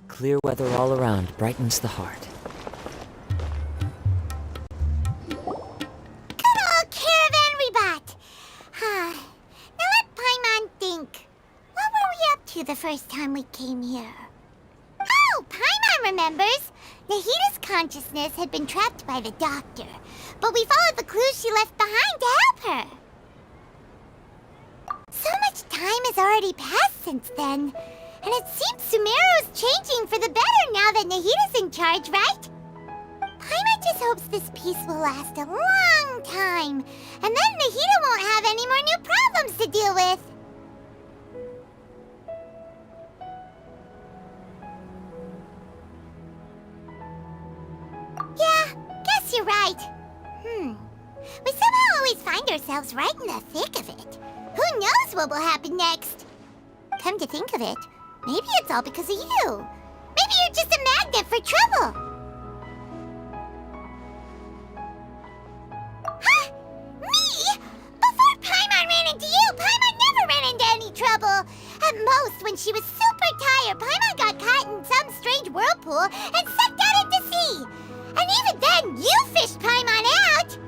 Clear weather all around brightens the heart. Good old caravan rebot! Now let Paimon think. What were we up to the first time we came here? Oh, Paimon remembers! Nahita's consciousness had been trapped by the doctor, but we followed the clues she left behind to help her. So much time has already passed since then, and it seems Sumeru's changing for the better now that Nahita's in charge, right? Paimon just hopes this peace will last a long time, and then Nahita won't have any more new problems to deal with. Yeah, guess you're right. We somehow always find ourselves right in the thick of it. Who knows what will happen next? Come to think of it, maybe it's all because of you. Maybe you're just a magnet for trouble. Huh? Me? Before Paimon ran into you, Paimon never ran into any trouble. At most, when she was super tired, Paimon got caught in some strange whirlpool and sucked out into sea. And even then, you fished Paimon out!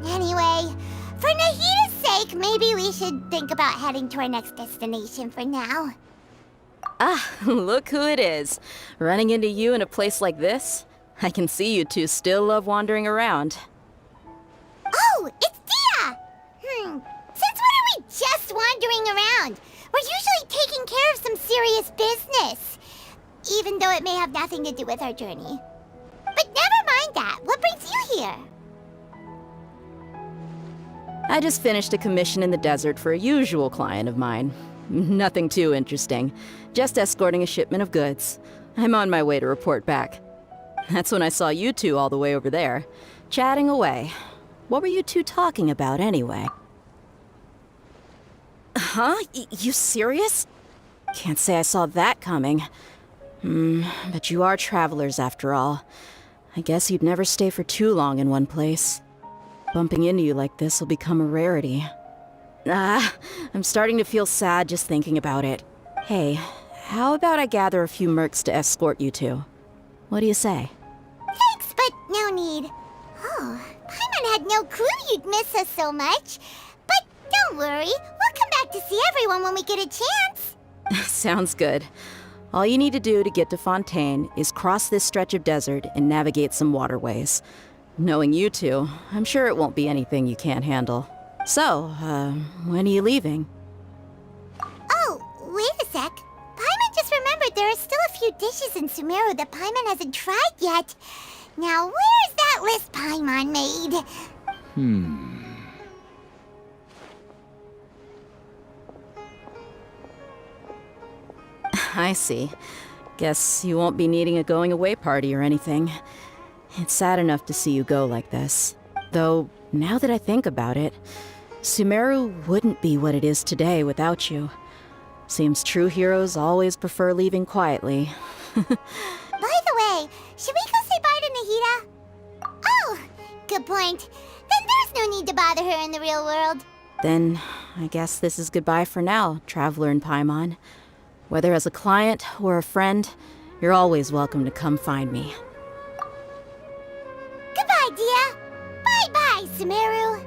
Anyway, for Nahita's sake, maybe we should think about heading to our next destination for now. Ah, look who it is. Running into you in a place like this? I can see you two still love wandering around. Oh, it's Dia! Since when are we just wandering around? We're usually taking care of some serious business. Even though it may have nothing to do with our journey. But never mind that. What brings you here? I just finished a commission in the desert for a usual client of mine. Nothing too interesting. Just escorting a shipment of goods. I'm on my way to report back. That's when I saw you two all the way over there, chatting away. What were you two talking about anyway? Huh? You serious? Can't say I saw that coming. But you are travelers after all. I guess you'd never stay for too long in one place. Bumping into you like this will become a rarity. I'm starting to feel sad just thinking about it. Hey, how about I gather a few mercs to escort you two? What do you say? Thanks, but no need. Oh, Paimon had no clue you'd miss us so much. But don't worry, we'll come back to see everyone when we get a chance. Sounds good. All you need to do to get to Fontaine is cross this stretch of desert and navigate some waterways. Knowing you two, I'm sure it won't be anything you can't handle. So, when are you leaving? Oh, wait a sec. Paimon just remembered there are still a few dishes in Sumeru that Paimon hasn't tried yet. Now, where's that list Paimon made? I see. Guess you won't be needing a going-away party or anything. It's sad enough to see you go like this. Though, now that I think about it, Sumeru wouldn't be what it is today without you. Seems true heroes always prefer leaving quietly. By the way, should we go say bye to Nahita? Oh, good point. Then there's no need to bother her in the real world. Then, I guess this is goodbye for now, Traveler in Paimon. Whether as a client or a friend, you're always welcome to come find me. Goodbye, Dia. Bye-bye, Sumeru.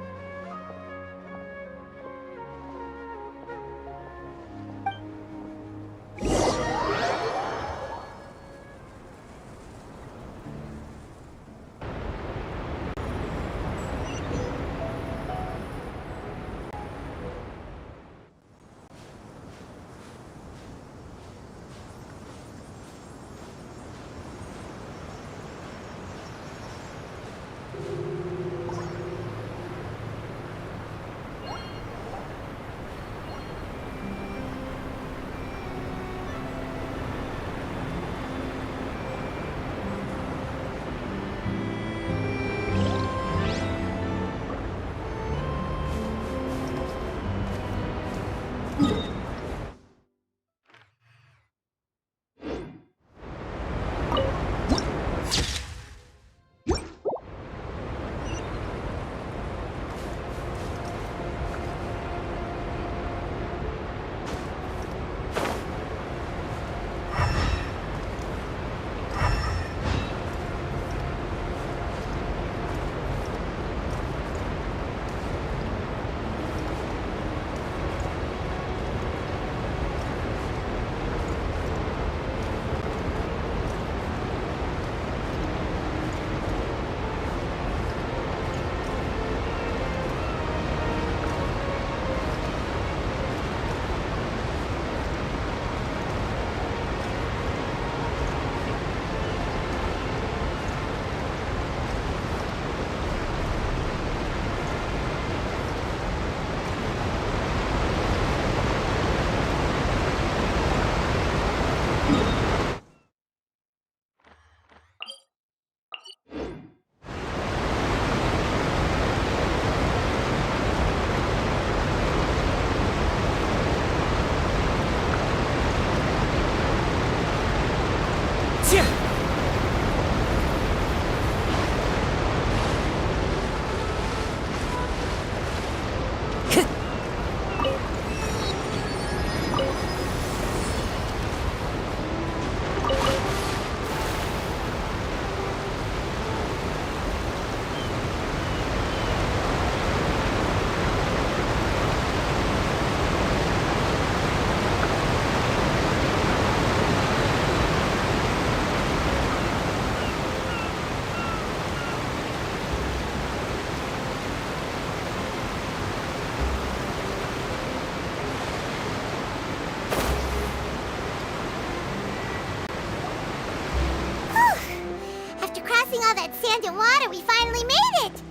all that sand and water, we finally made it!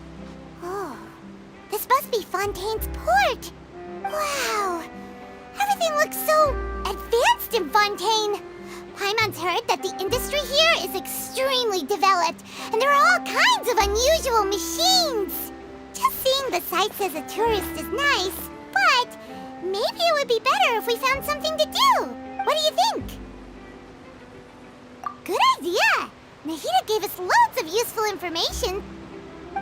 Oh, this must be Fontaine's port. Wow, everything looks so advanced in Fontaine. Paimon's heard that the industry here is extremely developed, and there are all kinds of unusual machines. Just seeing the sights as a tourist is nice, but maybe it would be better if we found something to do. What do you think? Good idea! Nahida gave us loads of useful information.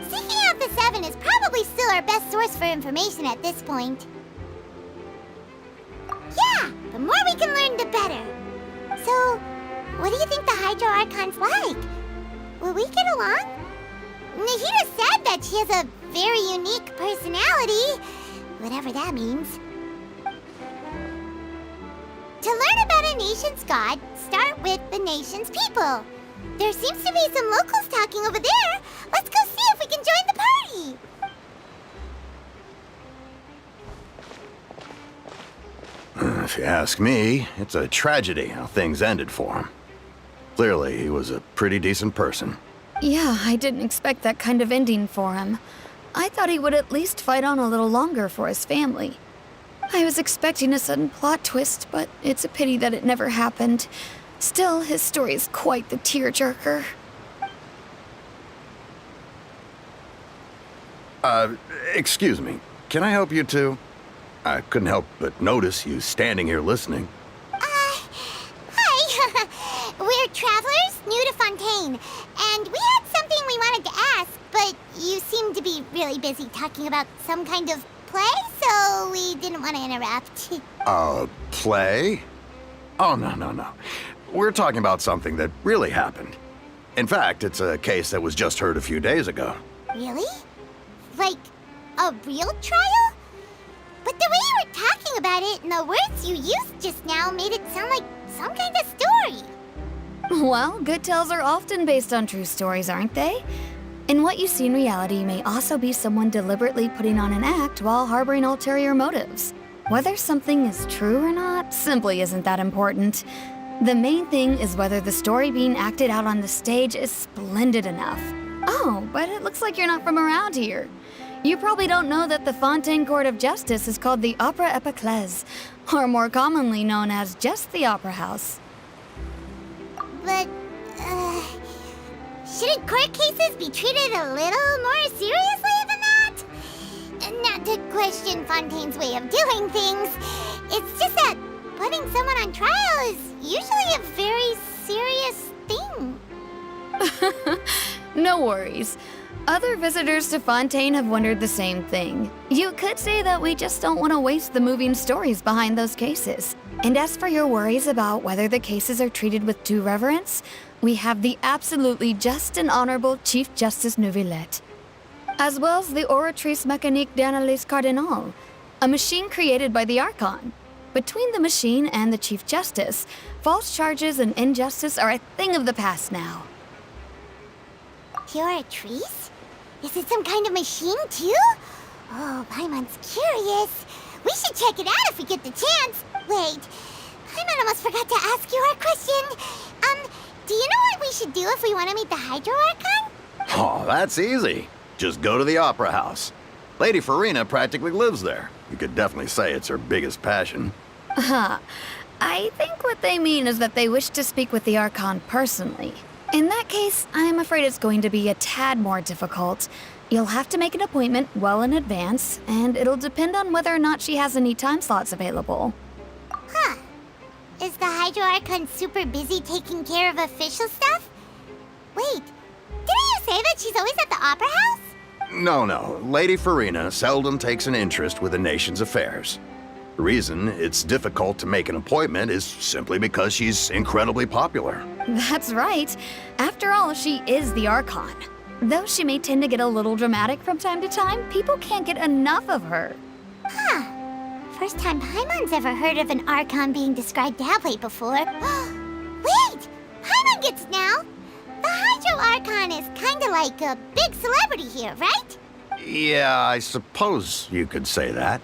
Seeking out the Seven is probably still our best source for information at this point. Yeah, the more we can learn, the better. So, what do you think the Hydro Archon's like? Will we get along? Nahida said that she has a very unique personality, whatever that means. To learn about a nation's god, start with the nation's people. There seems to be some locals talking over there. Let's go see if we can join the party. If you ask me, it's a tragedy how things ended for him. Clearly, he was a pretty decent person. Yeah, I didn't expect that kind of ending for him. I thought he would at least fight on a little longer for his family. I was expecting a sudden plot twist, but it's a pity that it never happened. Still, his story is quite the tearjerker. Excuse me. Can I help you too? I couldn't help but notice you standing here listening. Hi. We're travelers new to Fontaine, and we had something we wanted to ask, but you seem to be really busy talking about some kind of play, so we didn't want to interrupt. Play? Oh, no. We're talking about something that really happened. In fact, it's a case that was just heard a few days ago. Really? Like, a real trial? But the way you were talking about it and the words you used just now made it sound like some kind of story. Well, good tales are often based on true stories, aren't they? And what you see in reality may also be someone deliberately putting on an act while harboring ulterior motives. Whether something is true or not simply isn't that important. The main thing is whether the story being acted out on the stage is splendid enough. Oh, but it looks like you're not from around here. You probably don't know that the Fontaine Court of Justice is called the Opera Epiclese, or more commonly known as just the Opera House. But, shouldn't court cases be treated a little more seriously than that? Not to question Fontaine's way of doing things. It's just that putting someone on trial is usually a very serious thing. No worries. Other visitors to Fontaine have wondered the same thing. You could say that we just don't want to waste the moving stories behind those cases. And as for your worries about whether the cases are treated with due reverence, we have the absolutely just and honorable Chief Justice Neuvillette, as well as the Oratrice Mécanique d'Analyse Cardinal, a machine created by the Archon. Between the machine and the Chief Justice, false charges and injustice are a thing of the past now. Oratrice? Is it some kind of machine, too? Oh, Paimon's curious. We should check it out if we get the chance. Wait, Paimon almost forgot to ask you our question. Do you know what we should do if we want to meet the Hydro Archon? Oh, that's easy. Just go to the Opera House. Lady Furina practically lives there. You could definitely say it's her biggest passion. I think what they mean is that they wish to speak with the Archon personally. In that case, I'm afraid it's going to be a tad more difficult. You'll have to make an appointment well in advance, and it'll depend on whether or not she has any time slots available. Huh. Is the Hydro Archon super busy taking care of official stuff? Wait, didn't you say that she's always at the Opera House? No. Lady Furina seldom takes an interest with the nation's affairs. The reason it's difficult to make an appointment is simply because she's incredibly popular. That's right. After all, she is the Archon. Though she may tend to get a little dramatic from time to time, people can't get enough of her. Huh. First time Paimon's ever heard of an Archon being described that way before. Wait! Paimon gets it now! The Hydro Archon is kinda like a big celebrity here, right? Yeah, I suppose you could say that.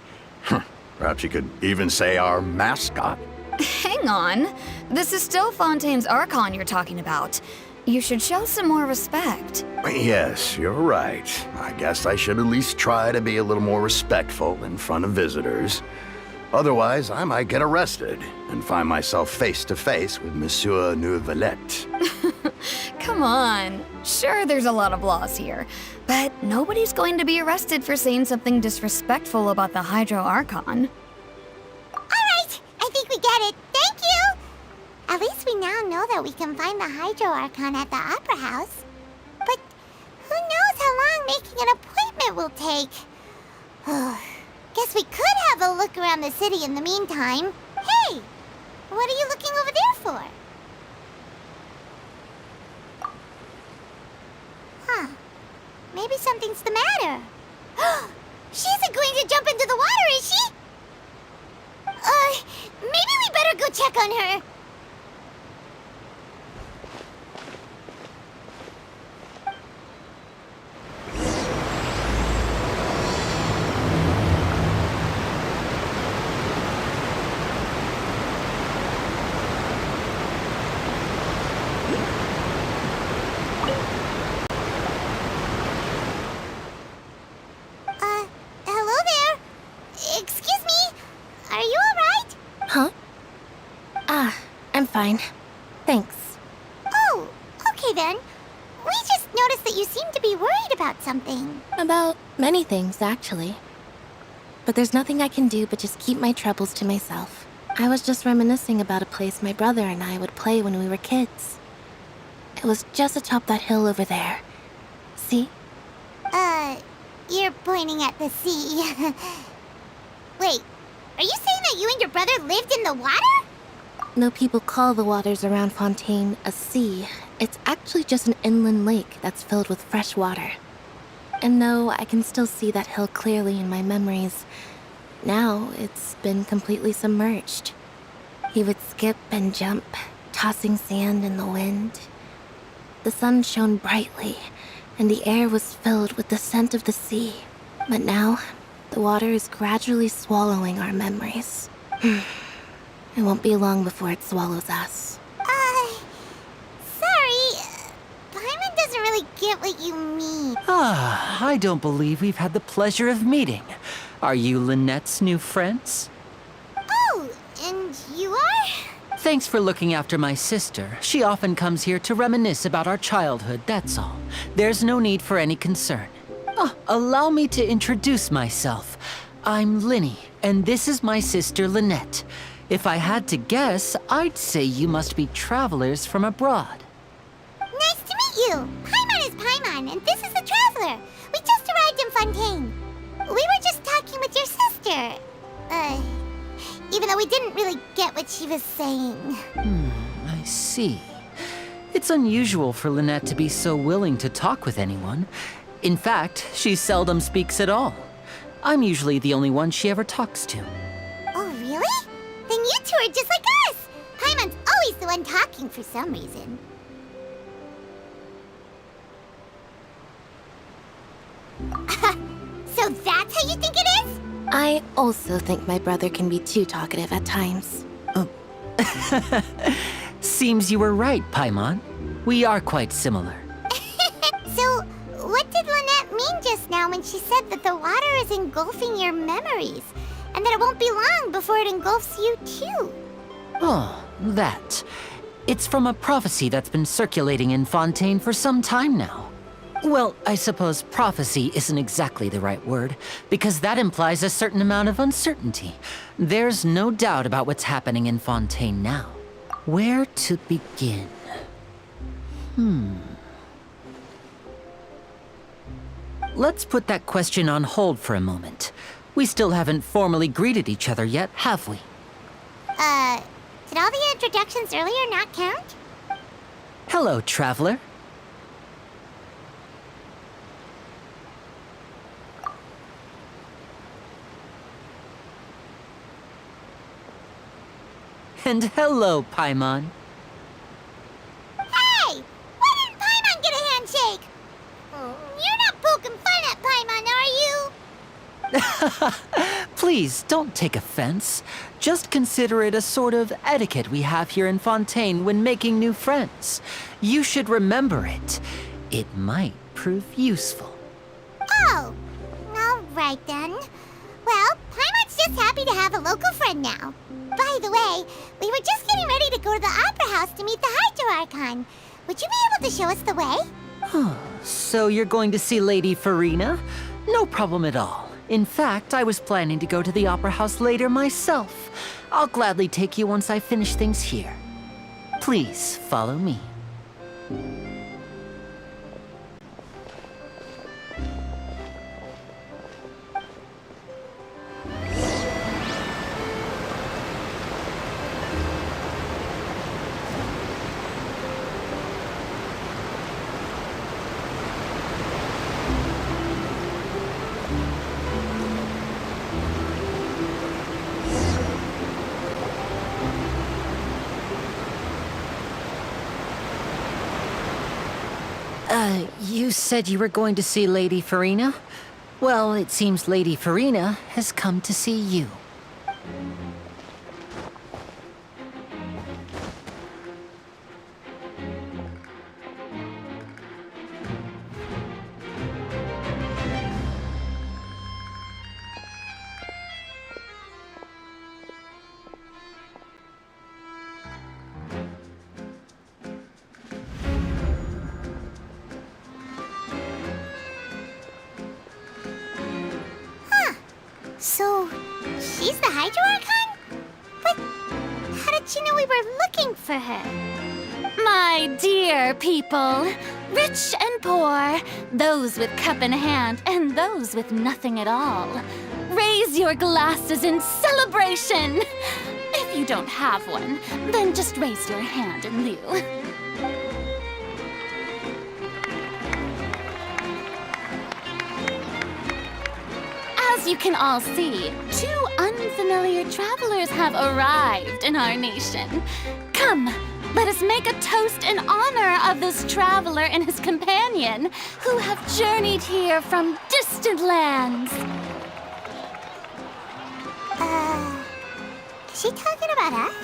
Perhaps you could even say our mascot. Hang on. This is still Fontaine's Archon you're talking about. You should show some more respect. Yes, you're right. I guess I should at least try to be a little more respectful in front of visitors. Otherwise, I might get arrested and find myself face to face with Monsieur Neuvillette. Come on. Sure, there's a lot of laws here, but nobody's going to be arrested for saying something disrespectful about the Hydro Archon. Alright, I think we get it. Thank you! At least we now know that we can find the Hydro Archon at the Opera House. But who knows how long making an appointment will take? Guess we could have a look around the city in the meantime. Hey! What are you looking over there for? Huh. Maybe something's the matter. She isn't going to jump into the water, is she? Maybe we better go check on her. Hello there. Excuse me. Are you alright? Huh? I'm fine. Thanks. Oh, okay then. We just noticed that you seem to be worried about something. About many things, actually. But there's nothing I can do but just keep my troubles to myself. I was just reminiscing about a place my brother and I would play when we were kids. It was just atop that hill over there. See? You're pointing at the sea. Wait, are you saying that you and your brother lived in the water? No people call the waters around Fontaine a sea. It's actually just an inland lake that's filled with fresh water. And though I can still see that hill clearly in my memories, now it's been completely submerged. He would skip and jump, tossing sand in the wind. The sun shone brightly, and the air was filled with the scent of the sea. But now, the water is gradually swallowing our memories. It won't be long before it swallows us. Sorry. Paimon doesn't really get what you mean. I don't believe we've had the pleasure of meeting. Are you Lynette's new friends? Oh, and you are? Thanks for looking after my sister. She often comes here to reminisce about our childhood, that's all. There's no need for any concern. Allow me to introduce myself. I'm Lyney, and this is my sister Lynette. If I had to guess, I'd say you must be travelers from abroad. Nice to meet you. Paimon is Paimon, and this is the Traveler. We just arrived in Fontaine. We were just talking with your sister. Even though we didn't really get what she was saying. I see. It's unusual for Lynette to be so willing to talk with anyone. In fact, she seldom speaks at all. I'm usually the only one she ever talks to. Oh, really? Then you two are just like us. Paimon's always the one talking for some reason. So that's how you think it is? I also think my brother can be too talkative at times. Seems you were right, Paimon. We are quite similar. So, what did Lynette mean just now when she said that the water is engulfing your memories? And that it won't be long before it engulfs you too? Oh, that. It's from a prophecy that's been circulating in Fontaine for some time now. Well, I suppose prophecy isn't exactly the right word, because that implies a certain amount of uncertainty. There's no doubt about what's happening in Fontaine now. Where to begin? Let's put that question on hold for a moment. We still haven't formally greeted each other yet, have we? Did all the introductions earlier not count? Hello, Traveler. And hello, Paimon. Hey! Why didn't Paimon get a handshake? You're not poking fun at Paimon, are you? Please, don't take offense. Just consider it a sort of etiquette we have here in Fontaine when making new friends. You should remember it. It might prove useful. Oh, all right then. Well, Paimon's just happy to have a local friend now. By the way, we were just getting ready to go to the Opera House to meet the Hydro Archon. Would you be able to show us the way? So you're going to see Lady Furina? No problem at all. In fact, I was planning to go to the Opera House later myself. I'll gladly take you once I finish things here. Please follow me. You said you were going to see Lady Furina? Well, it seems Lady Furina has come to see you. So, she's the Hydro Archon? But how did she know we were looking for her? My dear people, rich and poor, those with cup in hand and those with nothing at all, raise your glasses in celebration! If you don't have one, then just raise your hand in lieu. As you can all see, two unfamiliar travelers have arrived in our nation. Come, let us make a toast in honor of this traveler and his companion who have journeyed here from distant lands. Is she talking about us?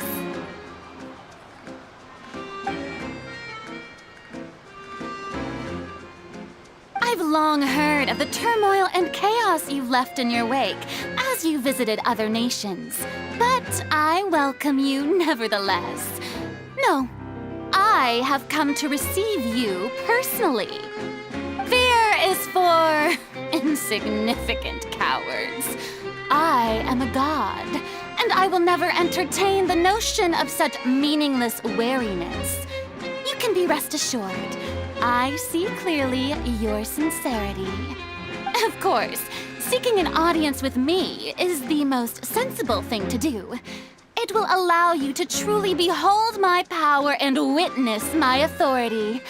I've long heard of the turmoil and chaos you've left in your wake as you visited other nations, but I welcome you nevertheless. No, I have come to receive you personally. Fear is for insignificant cowards. I am a god, and I will never entertain the notion of such meaningless wariness. You can be rest assured. I see clearly your sincerity. Of course, seeking an audience with me is the most sensible thing to do. It will allow you to truly behold my power and witness my authority.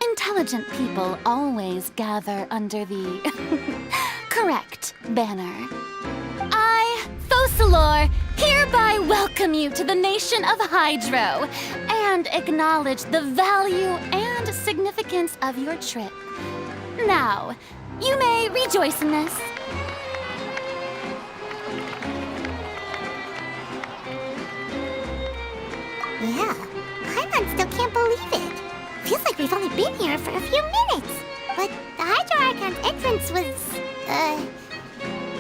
Intelligent people always gather under the correct banner. I, Focalor, hereby welcome you to the nation of Hydro and acknowledge the value and significance of your trip. Now, you may rejoice in this. Yeah, Paimon still can't believe it. Feels like we've only been here for a few minutes. But the Hydro Archon's entrance was,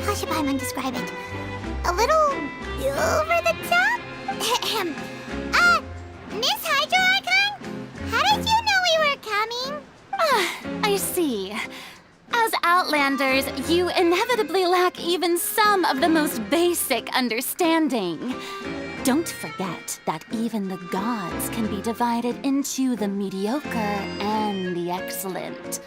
how should Paimon describe it? A little over the top? Miss Hydro Archon? How did you know we were coming? I see. As Outlanders, you inevitably lack even some of the most basic understanding. Don't forget that even the gods can be divided into the mediocre and the excellent.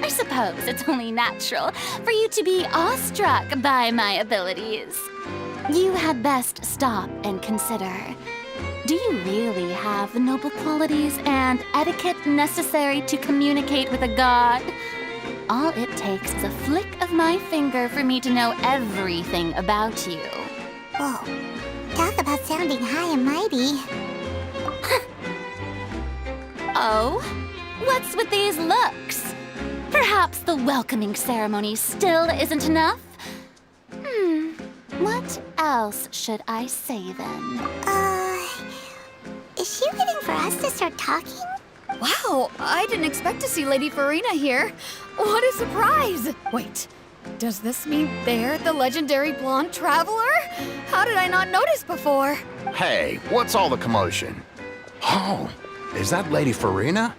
I suppose it's only natural for you to be awestruck by my abilities. You had best stop and consider. Do you really have the noble qualities and etiquette necessary to communicate with a god? All it takes is a flick of my finger for me to know everything about you. Whoa, talk about sounding high and mighty. Oh? What's with these looks? Perhaps the welcoming ceremony still isn't enough? What else should I say then? Is she waiting for us to start talking? Wow, I didn't expect to see Lady Furina here. What a surprise! Wait, does this mean they're the legendary blonde traveler? How did I not notice before? Hey, what's all the commotion? Oh, is that Lady Furina?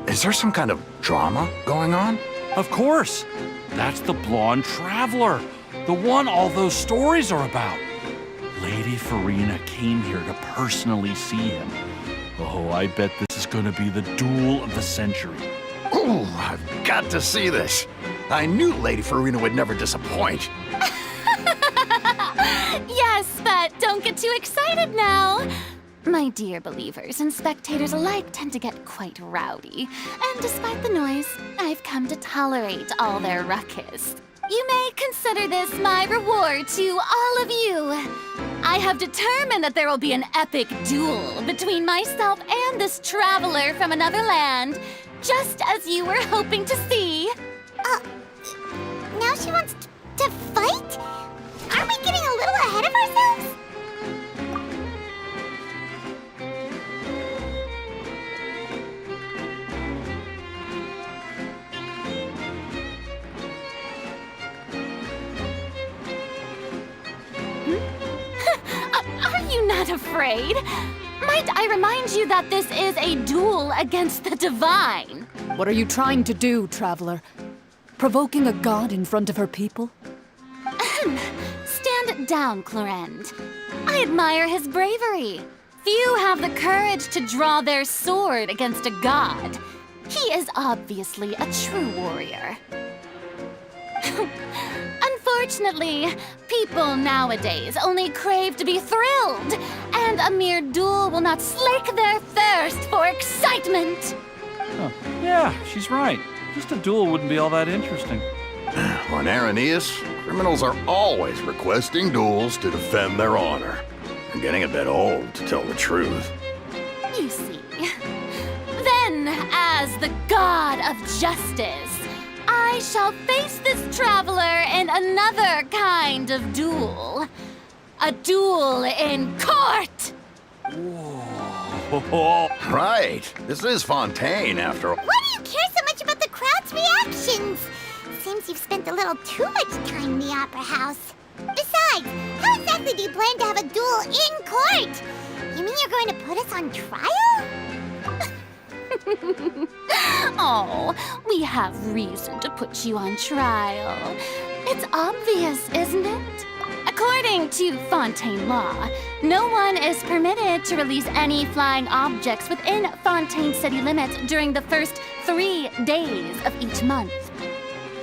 Is there some kind of drama going on? Of course! That's the blonde traveler, the one all those stories are about. Lady Furina came here to personally see him. Oh, I bet this is gonna be the duel of the century. Ooh, I've got to see this. I knew Lady Furina would never disappoint. Yes, but don't get too excited now. My dear believers and spectators alike tend to get quite rowdy, and despite the noise, I've come to tolerate all their ruckus. You may consider this my reward to all of you. I have determined that there will be an epic duel between myself and this traveler from another land, just as you were hoping to see. Now she wants to fight? Aren't we getting a little ahead of ourselves? Are you not afraid? Might I remind you that this is a duel against the divine? What are you trying to do, traveler? Provoking a god in front of her people? Stand down, Clorend. I admire his bravery. Few have the courage to draw their sword against a god. He is obviously a true warrior. Unfortunately, people nowadays only crave to be thrilled, and a mere duel will not slake their thirst for excitement. Huh. Yeah, she's right. Just a duel wouldn't be all that interesting. On Araneus, criminals are always requesting duels to defend their honor. I'm getting a bit old, to tell the truth. You see. Then, as the god of justice, I shall face this traveler in another kind of duel. A duel in court! Whoa. Right. This is Fontaine, after all. Why do you care so much about the crowd's reactions? Seems you've spent a little too much time in the opera house. Besides, how exactly do you plan to have a duel in court? You mean you're going to put us on trial? Oh, we have reason to put you on trial. It's obvious, isn't it? According to Fontaine law, no one is permitted to release any flying objects within Fontaine city limits during the first 3 days of each month.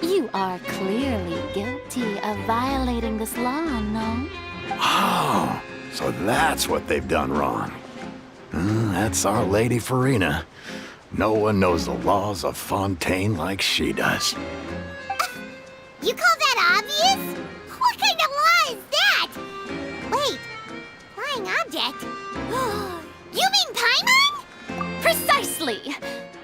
You are clearly guilty of violating this law, no? Oh, so that's what they've done wrong. That's our Lady Furina. No one knows the laws of Fontaine like she does. You call that obvious? What kind of law is that? Wait, flying object? You mean Paimon? Precisely.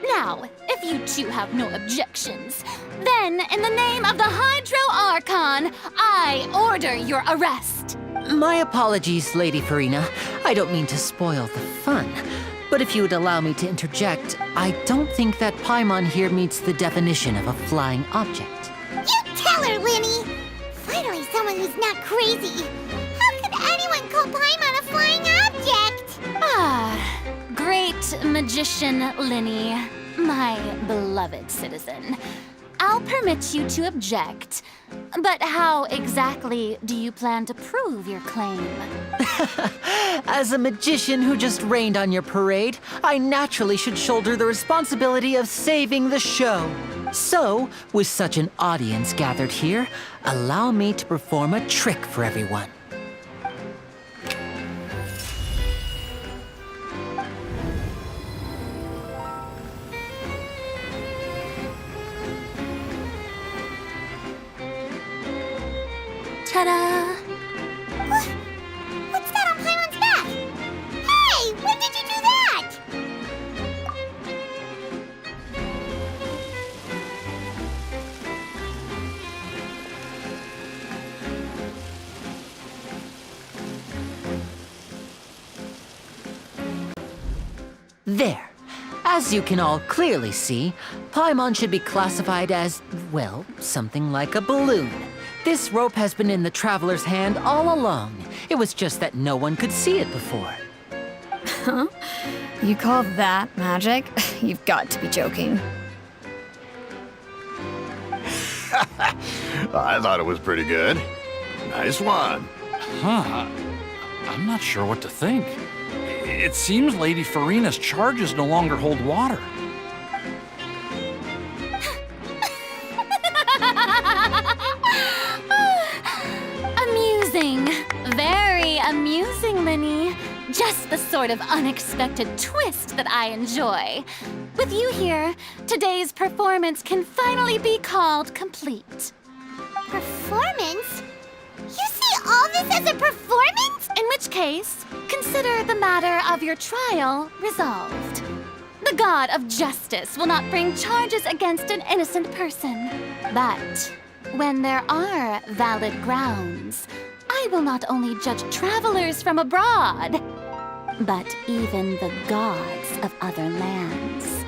Now, if you two have no objections, then in the name of the Hydro Archon, I order your arrest. My apologies, Lady Furina. I don't mean to spoil the fun. But if you would allow me to interject, I don't think that Paimon here meets the definition of a flying object. You tell her, Lyney! Finally, someone who's not crazy. How could anyone call Paimon a flying object? Ah, great magician Lyney, my beloved citizen. I'll permit you to object, but how exactly do you plan to prove your claim? As a magician who just rained on your parade, I naturally should shoulder the responsibility of saving the show. So, with such an audience gathered here, allow me to perform a trick for everyone. Ta-da! What's that on Paimon's back? Hey, when did you do that? There. As you can all clearly see, Paimon should be classified as, well, something like a balloon. This rope has been in the Traveler's hand all along. It was just that no one could see it before. Huh? You call that magic? You've got to be joking. I thought it was pretty good. Nice one. Huh. I'm not sure what to think. It seems Lady Furina's charges no longer hold water. Amusing. Very amusing, Lyney. Just the sort of unexpected twist that I enjoy. With you here, today's performance can finally be called complete. Performance? You see all this as a performance? In which case, consider the matter of your trial resolved. The god of justice will not bring charges against an innocent person. But when there are valid grounds, I will not only judge travelers from abroad, but even the gods of other lands.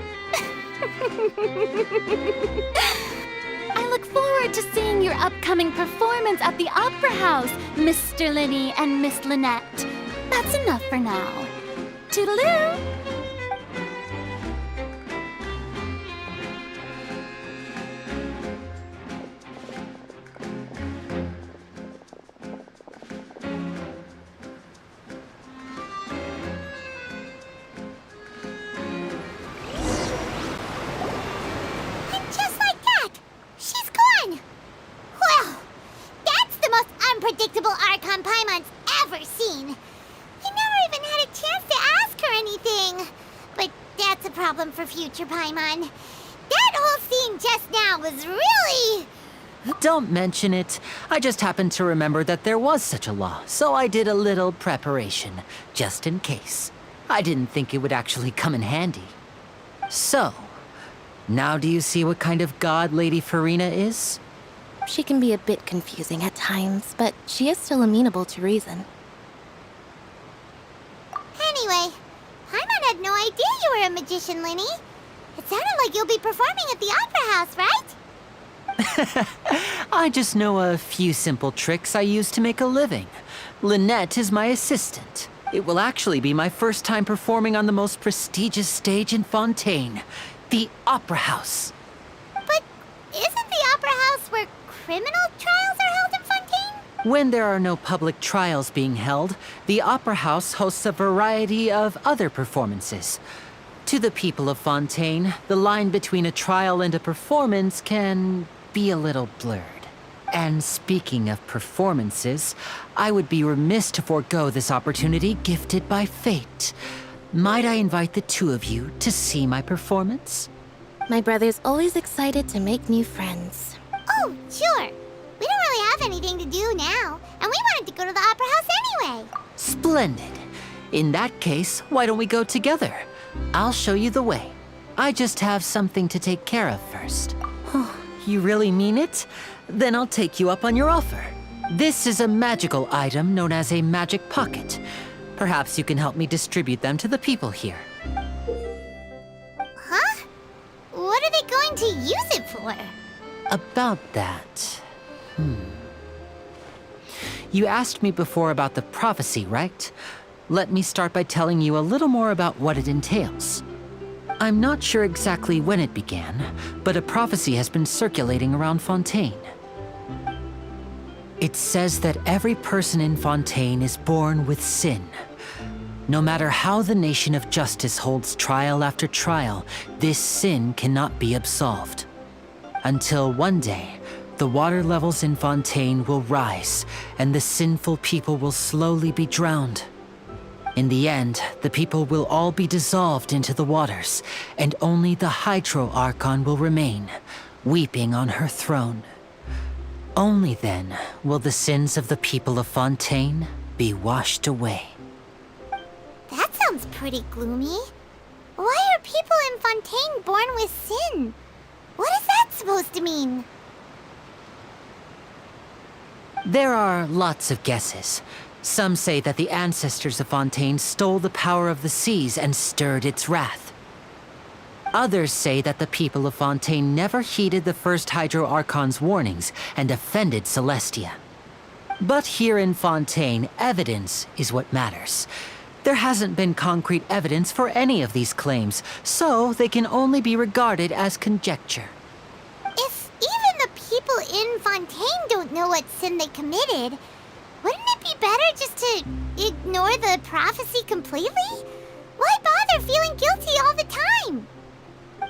I look forward to seeing your upcoming performance at the Opera House, Mr. Lyney and Miss Lynette. That's enough for now. Toodaloo! Unpredictable Archon Paimon's ever seen. He never even had a chance to ask her anything. But that's a problem for future Paimon. That whole scene just now was really... Don't mention it. I just happened to remember that there was such a law, so I did a little preparation, just in case. I didn't think it would actually come in handy. So, now do you see what kind of god Lady Furina is? She can be a bit confusing at times, but she is still amenable to reason. Anyway, Paimon had no idea you were a magician, Lyney. It sounded like you'll be performing at the Opera House, right? I just know a few simple tricks I use to make a living. Lynette is my assistant. It will actually be my first time performing on the most prestigious stage in Fontaine, the Opera House. But isn't the Opera House where criminal trials are held in Fontaine? When there are no public trials being held, the Opera House hosts a variety of other performances. To the people of Fontaine, the line between a trial and a performance can be a little blurred. And speaking of performances, I would be remiss to forego this opportunity gifted by fate. Might I invite the two of you to see my performance? My brother's always excited to make new friends. Oh, sure. We don't really have anything to do now, and we wanted to go to the Opera House anyway. Splendid. In that case, why don't we go together? I'll show you the way. I just have something to take care of first. You really mean it? Then I'll take you up on your offer. This is a magical item known as a magic pocket. Perhaps you can help me distribute them to the people here. Huh? What are they going to use it for? About that... You asked me before about the prophecy, right? Let me start by telling you a little more about what it entails. I'm not sure exactly when it began, but a prophecy has been circulating around Fontaine. It says that every person in Fontaine is born with sin. No matter how the nation of justice holds trial after trial, this sin cannot be absolved. Until one day, the water levels in Fontaine will rise, and the sinful people will slowly be drowned. In the end, the people will all be dissolved into the waters, and only the Hydro Archon will remain, weeping on her throne. Only then will the sins of the people of Fontaine be washed away. That sounds pretty gloomy. Why are people in Fontaine born with sin? What is that supposed to mean? There are lots of guesses. Some say that the ancestors of Fontaine stole the power of the seas and stirred its wrath. Others say that the people of Fontaine never heeded the first Hydro Archon's warnings and offended Celestia. But here in Fontaine, evidence is what matters. There hasn't been concrete evidence for any of these claims, so they can only be regarded as conjecture. If even the people in Fontaine don't know what sin they committed, wouldn't it be better just to ignore the prophecy completely? Why bother feeling guilty all the time?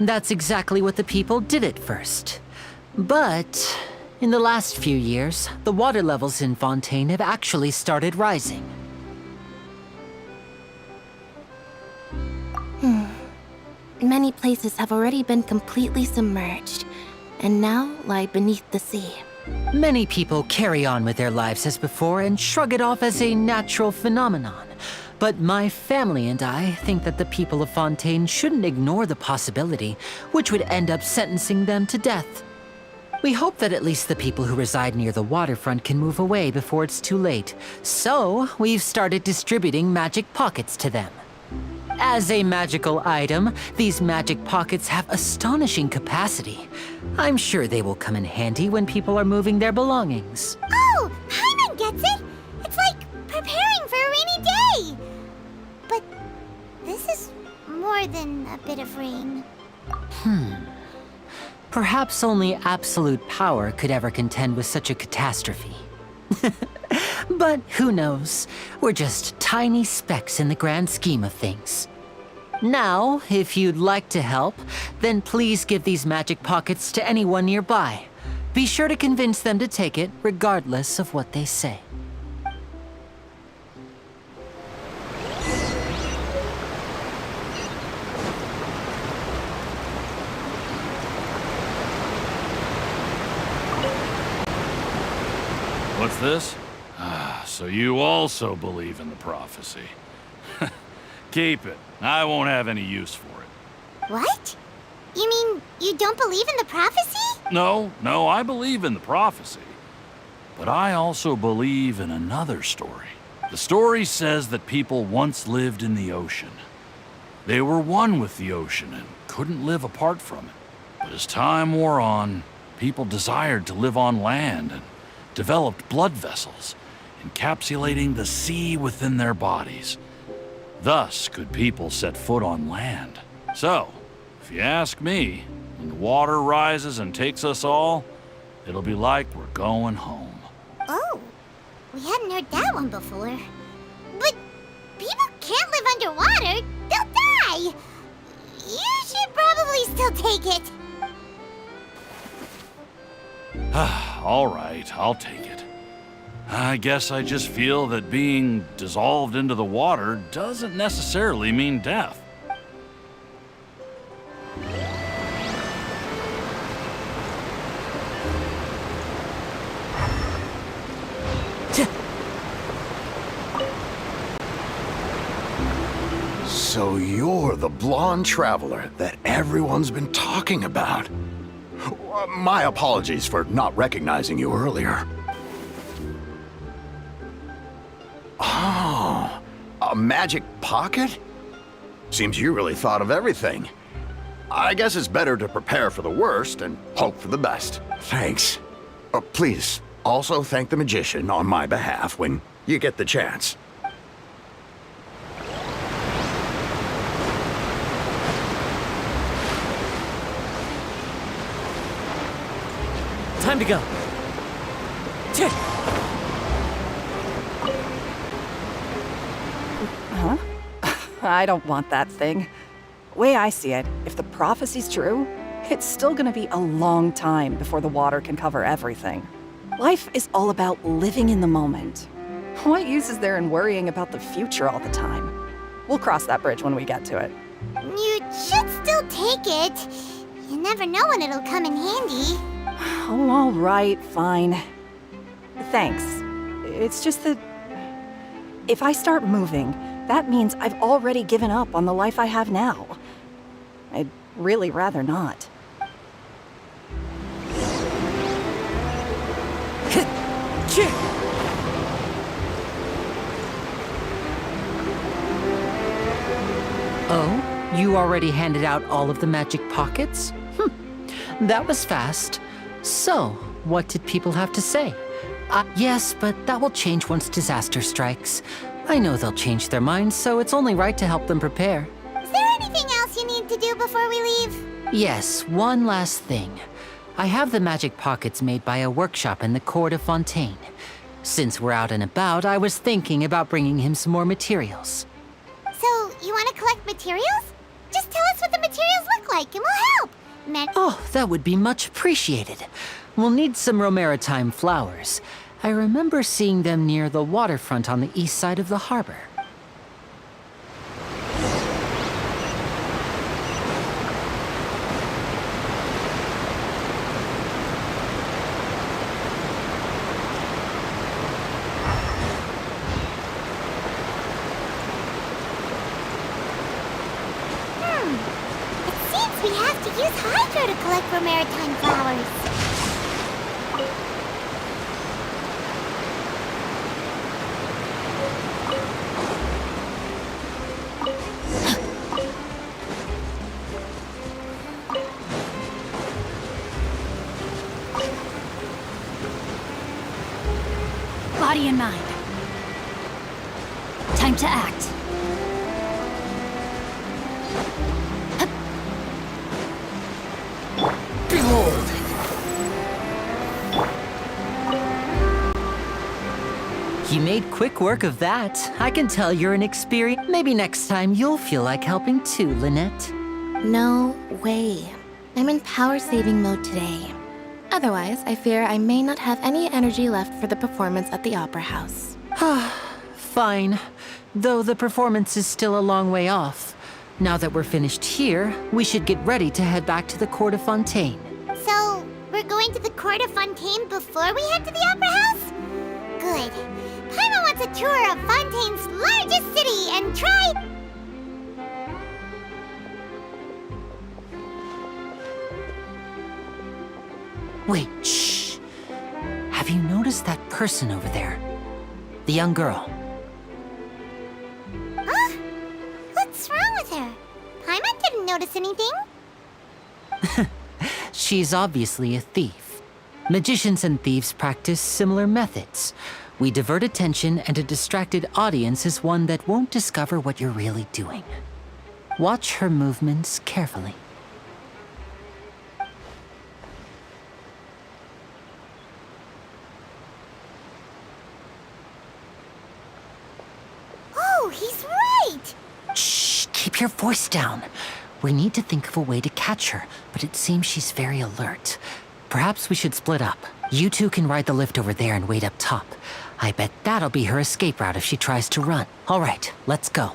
That's exactly what the people did at first. But in the last few years, the water levels in Fontaine have actually started rising. Many places have already been completely submerged, and now lie beneath the sea. Many people carry on with their lives as before and shrug it off as a natural phenomenon. But my family and I think that the people of Fontaine shouldn't ignore the possibility, which would end up sentencing them to death. We hope that at least the people who reside near the waterfront can move away before it's too late. So, we've started distributing magic pockets to them. As a magical item, these magic pockets have astonishing capacity. I'm sure they will come in handy when people are moving their belongings. Oh, Paimon gets it! It's like preparing for a rainy day! But this is more than a bit of rain. Perhaps only absolute power could ever contend with such a catastrophe. But who knows? We're just tiny specks in the grand scheme of things. Now, if you'd like to help, then please give these magic pockets to anyone nearby. Be sure to convince them to take it, regardless of what they say. What's this? So you also believe in the prophecy. Keep it. I won't have any use for it. What? You mean you don't believe in the prophecy? No, I believe in the prophecy. But I also believe in another story. The story says that people once lived in the ocean. They were one with the ocean and couldn't live apart from it. But as time wore on, people desired to live on land and developed blood vessels, encapsulating the sea within their bodies. Thus could people set foot on land. So, if you ask me, when the water rises and takes us all, it'll be like we're going home. Oh, we hadn't heard that one before. But people can't live underwater. They'll die. You should probably still take it. All right, I'll take it. I guess I just feel that being dissolved into the water doesn't necessarily mean death. So you're the blonde traveler that everyone's been talking about. My apologies for not recognizing you earlier. Oh, a magic pocket? Seems you really thought of everything. I guess it's better to prepare for the worst and hope for the best. Thanks. Please, also thank the magician on my behalf when you get the chance. Time to go. Huh? I don't want that thing. Way I see it, if the prophecy's true, it's still gonna be a long time before the water can cover everything. Life is all about living in the moment. What use is there in worrying about the future all the time? We'll cross that bridge when we get to it. You should still take it. You never know when it'll come in handy. Oh, all right, fine. Thanks. It's just that if I start moving, that means I've already given up on the life I have now. I'd really rather not. You already handed out all of the magic pockets? That was fast. So, what did people have to say? Yes, but that will change once disaster strikes. I know they'll change their minds, so it's only right to help them prepare. Is there anything else you need to do before we leave? Yes, one last thing. I have the magic pockets made by a workshop in the court of Fontaine. Since we're out and about, I was thinking about bringing him some more materials. So, you want to collect materials? Just tell us what the materials look like and we'll help. Oh, that would be much appreciated. We'll need some Romaritime flowers. I remember seeing them near the waterfront on the east side of the harbor. It seems we have to use Hydro to collect Romaritime flowers. Body and mind. Time to act. Behold! You made quick work of that. I can tell you're an experienced. Maybe next time you'll feel like helping too, Lynette. No way. I'm in power-saving mode today. Otherwise, I fear I may not have any energy left for the performance at the Opera House. Fine. Though the performance is still a long way off. Now that we're finished here, we should get ready to head back to the court of Fontaine. So, we're going to the court of Fontaine before we head to the Opera House? Good. Paimon wants a tour of Fontaine's largest city and try... Wait, shh. Have you noticed that person over there? The young girl. Huh? What's wrong with her? Paimon didn't notice anything. She's obviously a thief. Magicians and thieves practice similar methods. We divert attention, and a distracted audience is one that won't discover what you're really doing. Watch her movements carefully. Oh, he's right! Shh, keep your voice down. We need to think of a way to catch her, but it seems she's very alert. Perhaps we should split up. You two can ride the lift over there and wait up top. I bet that'll be her escape route if she tries to run. All right, let's go.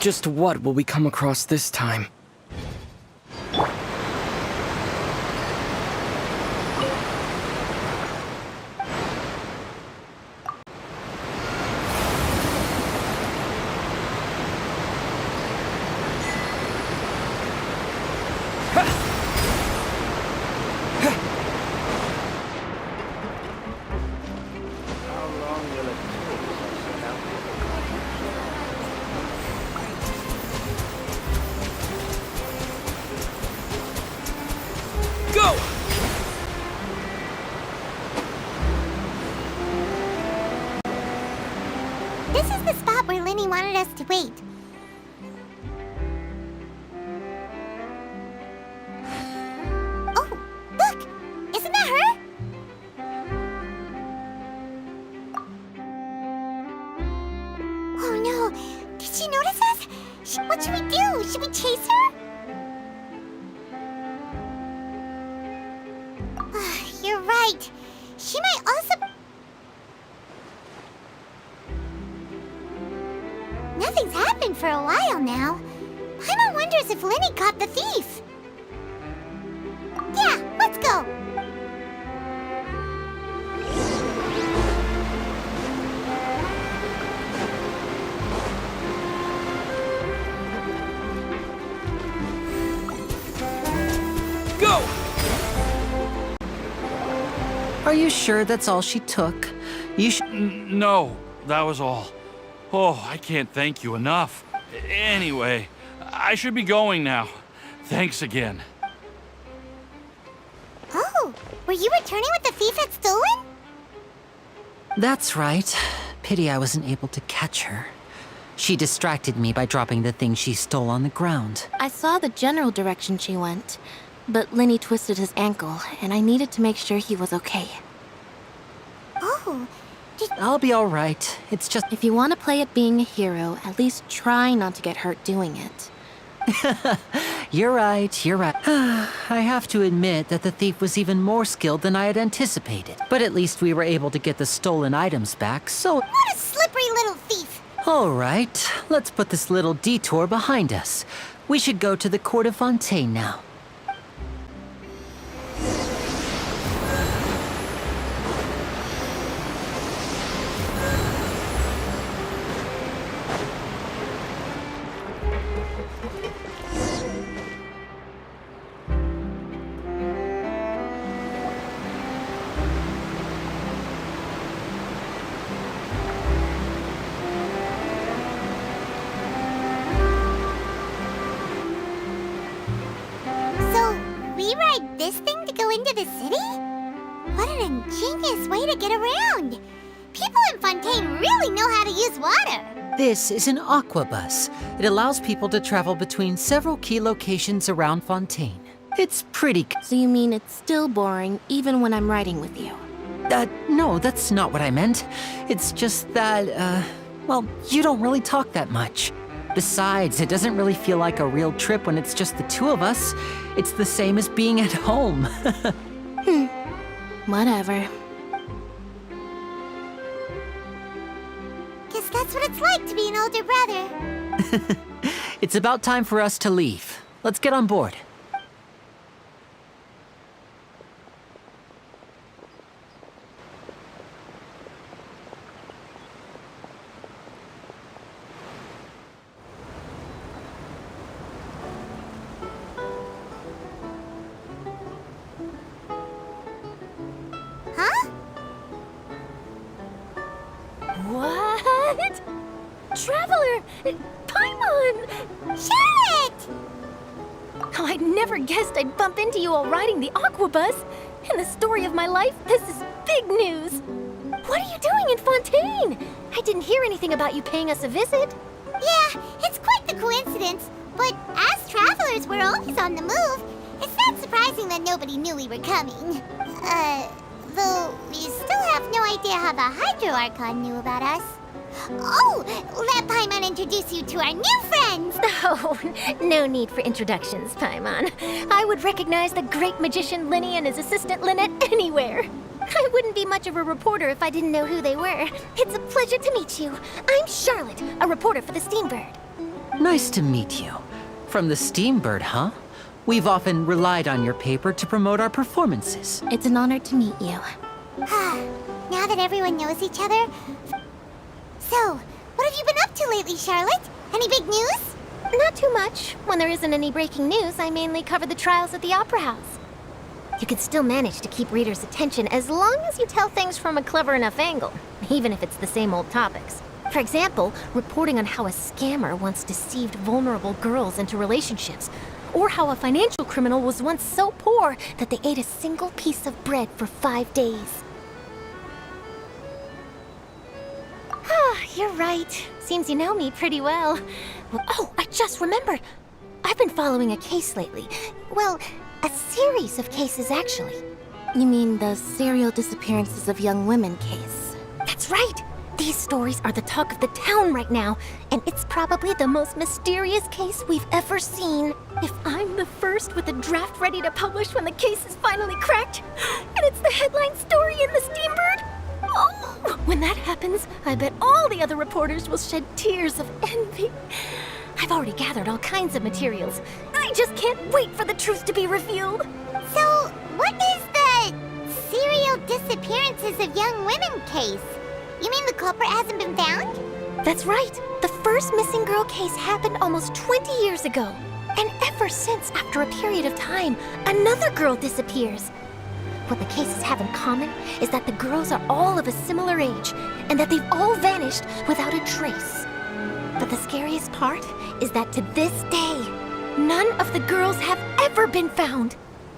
Just what will we come across this time? This is the spot where Lyney wanted us to wait. Oh, look! Isn't that her? Oh no! Did she notice us? What should we do? Should we chase her? You're right. She might also... Nothing's happened for a while now. Paimon wonders if Lyney caught the thief. Yeah, let's go. Go! Are you sure that's all she took? You should... No, that was all. Oh, I can't thank you enough. Anyway, I should be going now. Thanks again. Oh, were you returning what the thief had stolen? That's right. Pity I wasn't able to catch her. She distracted me by dropping the thing she stole on the ground. I saw the general direction she went, but Lyney twisted his ankle, and I needed to make sure he was okay. Oh, I'll be all right. It's just... If you want to play at being a hero, at least try not to get hurt doing it. You're right, you're right. I have to admit that the thief was even more skilled than I had anticipated. But at least we were able to get the stolen items back, so... What a slippery little thief! All right, let's put this little detour behind us. We should go to the court of Fontaine now. This thing to go into the city? What an ingenious way to get around! People in Fontaine really know how to use water! This is an aquabus. It allows people to travel between several key locations around Fontaine. It's pretty... So you mean it's still boring even when I'm riding with you? No, that's not what I meant. It's just that, well, you don't really talk that much. Besides, it doesn't really feel like a real trip when it's just the two of us. It's the same as being at home. Whatever. Guess that's what it's like to be an older brother. It's about time for us to leave. Let's get on board. What? Traveler! Paimon! Charlotte! Oh, I'd never guessed I'd bump into you while riding the aquabus. In the story of my life, this is big news. What are you doing in Fontaine? I didn't hear anything about you paying us a visit. Yeah, it's quite the coincidence. But as travelers, we're always on the move. It's not surprising that nobody knew we were coming. Though we still have no idea how the Hydro Archon knew about us. Oh, let Paimon introduce you to our new friends! Oh, no need for introductions, Paimon. I would recognize the great magician Lyney and his assistant Lynette anywhere. I wouldn't be much of a reporter if I didn't know who they were. It's a pleasure to meet you. I'm Charlotte, a reporter for the Steambird. Nice to meet you. From the Steambird, huh? We've often relied on your paper to promote our performances. It's an honor to meet you. Now that everyone knows each other... So, what have you been up to lately, Charlotte? Any big news? Not too much. When there isn't any breaking news, I mainly cover the trials at the Opera House. You can still manage to keep readers' attention as long as you tell things from a clever enough angle, even if it's the same old topics. For example, reporting on how a scammer once deceived vulnerable girls into relationships, or how a financial criminal was once so poor that they ate a single piece of bread for 5 days. You're right. Seems you know me pretty well. Oh, I just remembered. I've been following a case lately. Well, a series of cases, actually. You mean the serial disappearances of young women case? That's right. These stories are the talk of the town right now, and it's probably the most mysterious case we've ever seen. If I'm the first with a draft ready to publish when the case is finally cracked, and it's the headline story in the Steambird, oh, when that happens, I bet all the other reporters will shed tears of envy. I've already gathered all kinds of materials. I just can't wait for the truth to be revealed. So, what is the serial disappearances of young women case? You mean the culprit hasn't been found? That's right. The first missing girl case happened almost 20 years ago. And ever since, after a period of time, another girl disappears. What the cases have in common is that the girls are all of a similar age, and that they've all vanished without a trace. But the scariest part is that to this day, none of the girls have ever been found.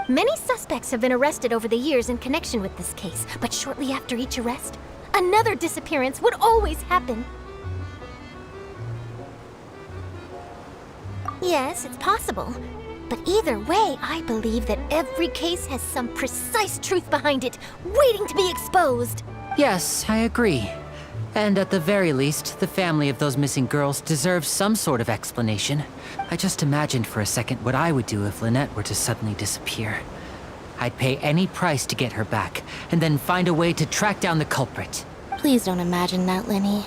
Many suspects have been arrested over the years in connection with this case, but shortly after each arrest, another disappearance would always happen. Yes, it's possible. But either way, I believe that every case has some precise truth behind it, waiting to be exposed. Yes, I agree. And at the very least, the family of those missing girls deserves some sort of explanation. I just imagined for a second what I would do if Lynette were to suddenly disappear. I'd pay any price to get her back, and then find a way to track down the culprit. Please don't imagine that, Lyney.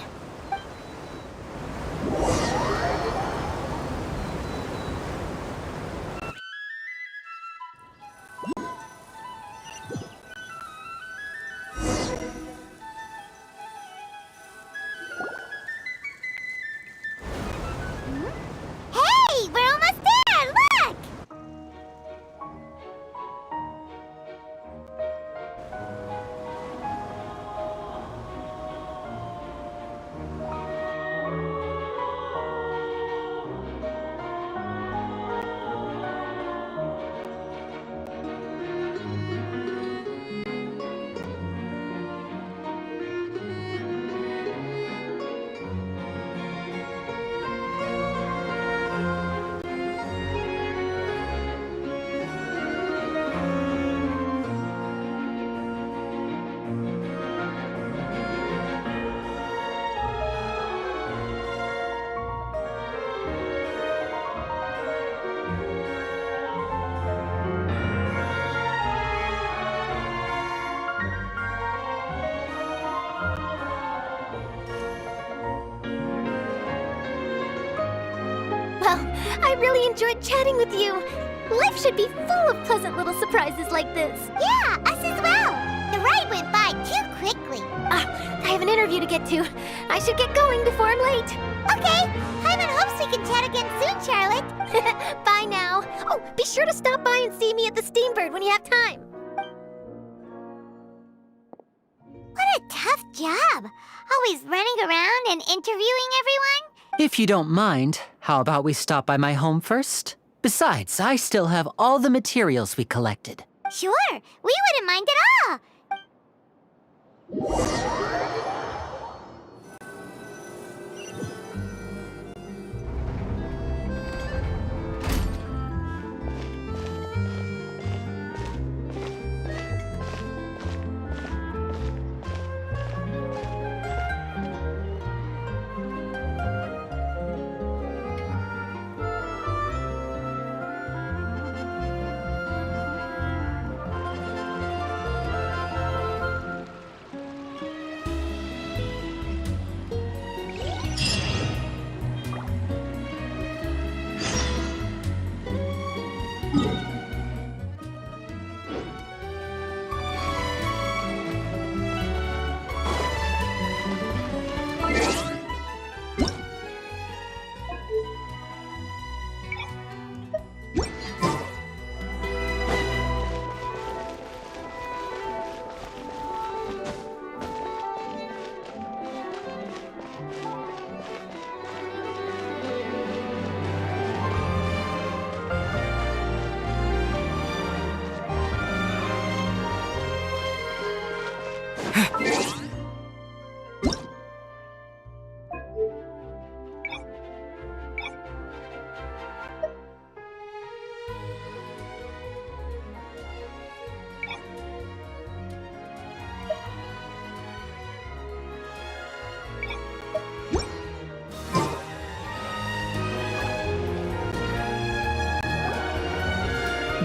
Hey, we're almost there! Look! Well, I really enjoyed chatting with you. Life should be full of pleasant little surprises like this. Yeah, us as well. The ride went by too quickly. I have an interview to get to. I should get going before I'm late. Okay, Hyman hopes we can chat again soon, Charlotte. Bye now. Oh, be sure to stop by and see me at the Steambird when you have time. What a tough job. Always running around and interviewing everyone. If you don't mind, how about we stop by my home first? Besides, I still have all the materials we collected. Sure, we wouldn't mind at all.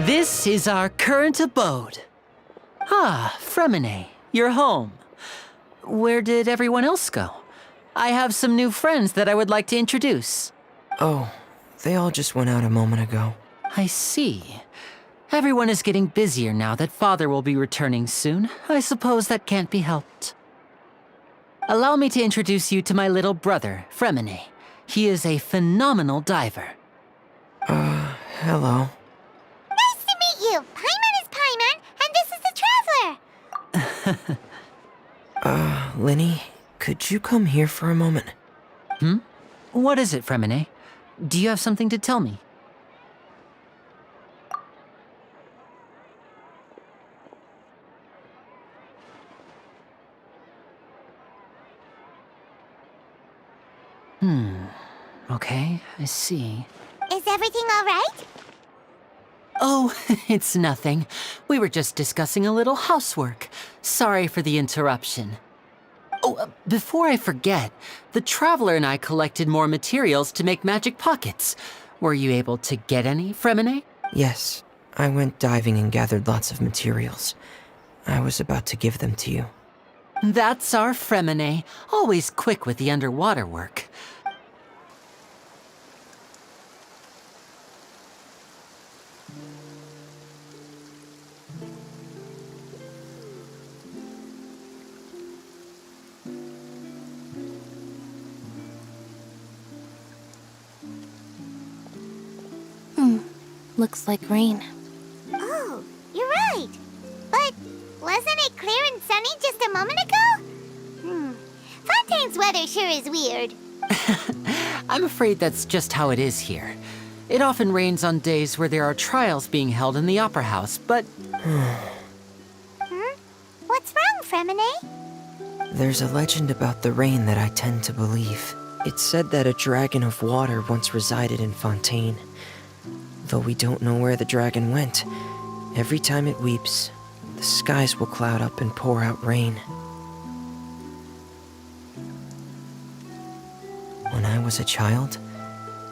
This is our current abode. Ah, Fremine, you're home. Where did everyone else go? I have some new friends that I would like to introduce. Oh, they all just went out a moment ago. I see. Everyone is getting busier now that Father will be returning soon. I suppose that can't be helped. Allow me to introduce you to my little brother, Fremine. He is a phenomenal diver. Hello. Nice to meet you. Paimon is Paimon, and this is the Traveler. Lyney, could you come here for a moment? What is it, Fremine? Do you have something to tell me? Okay, I see. Is everything all right? Oh, it's nothing. We were just discussing a little housework. Sorry for the interruption. Oh, before I forget, the Traveler and I collected more materials to make magic pockets. Were you able to get any, Fremine? Yes, I went diving and gathered lots of materials. I was about to give them to you. That's our Fremine, always quick with the underwater work. Looks like rain. Oh, you're right. But wasn't it clear and sunny just a moment ago? Fontaine's weather sure is weird. I'm afraid that's just how it is here. It often rains on days where there are trials being held in the Opera House, but... What's wrong, Fremine? There's a legend about the rain that I tend to believe. It's said that a dragon of water once resided in Fontaine. Though we don't know where the dragon went, every time it weeps, the skies will cloud up and pour out rain. When I was a child,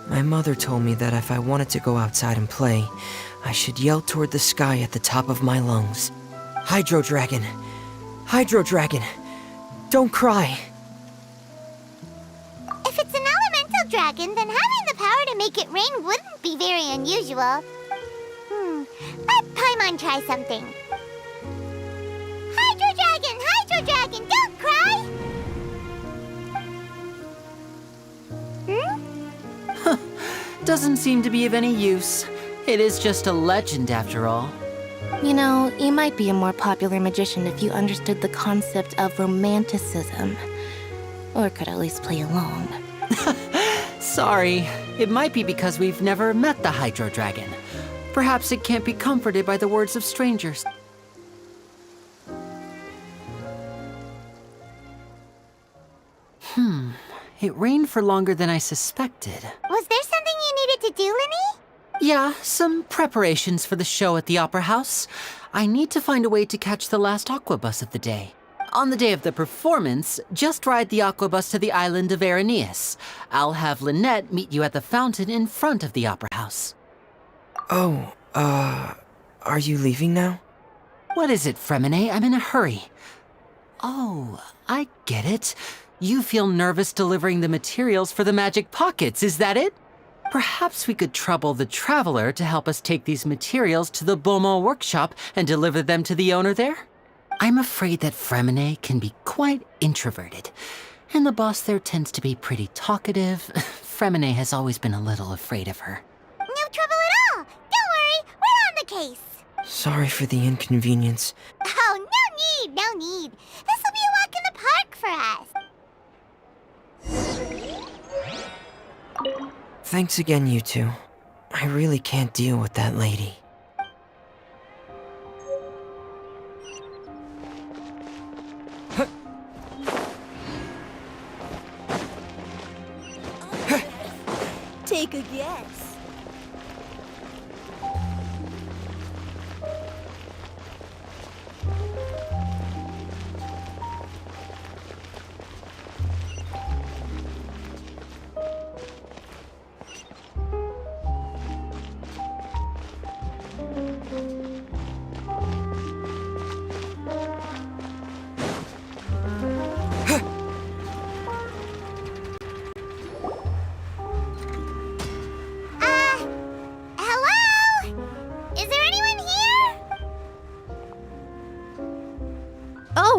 my mother told me that if I wanted to go outside and play, I should yell toward the sky at the top of my lungs. Hydro Dragon! Hydro Dragon! Don't cry! If it's an elemental dragon, then having the power to make it rain wouldn't be very unusual. Let Paimon try something. Hydro Dragon, don't cry! Doesn't seem to be of any use. It is just a legend after all. You know, you might be a more popular magician if you understood the concept of romanticism. Or could at least play along. Sorry, it might be because we've never met the Hydro Dragon. Perhaps it can't be comforted by the words of strangers. It rained for longer than I suspected. Was there something you needed to do, Lyney? Yeah, some preparations for the show at the Opera House. I need to find a way to catch the last aqua bus of the day. On the day of the performance, just ride the aqua bus to the island of Araneus. I'll have Lynette meet you at the fountain in front of the Opera House. Oh, are you leaving now? What is it, Fremine? I'm in a hurry. Oh, I get it. You feel nervous delivering the materials for the magic pockets, is that it? Perhaps we could trouble the Traveler to help us take these materials to the Beaumont workshop and deliver them to the owner there? I'm afraid that Fremine can be quite introverted, and the boss there tends to be pretty talkative. Fremine has always been a little afraid of her. No trouble at all. Don't worry, we're on the case. Sorry for the inconvenience. Oh, no need. This will be a walk in the park for us. Thanks again, you two. I really can't deal with that lady. Take a guess.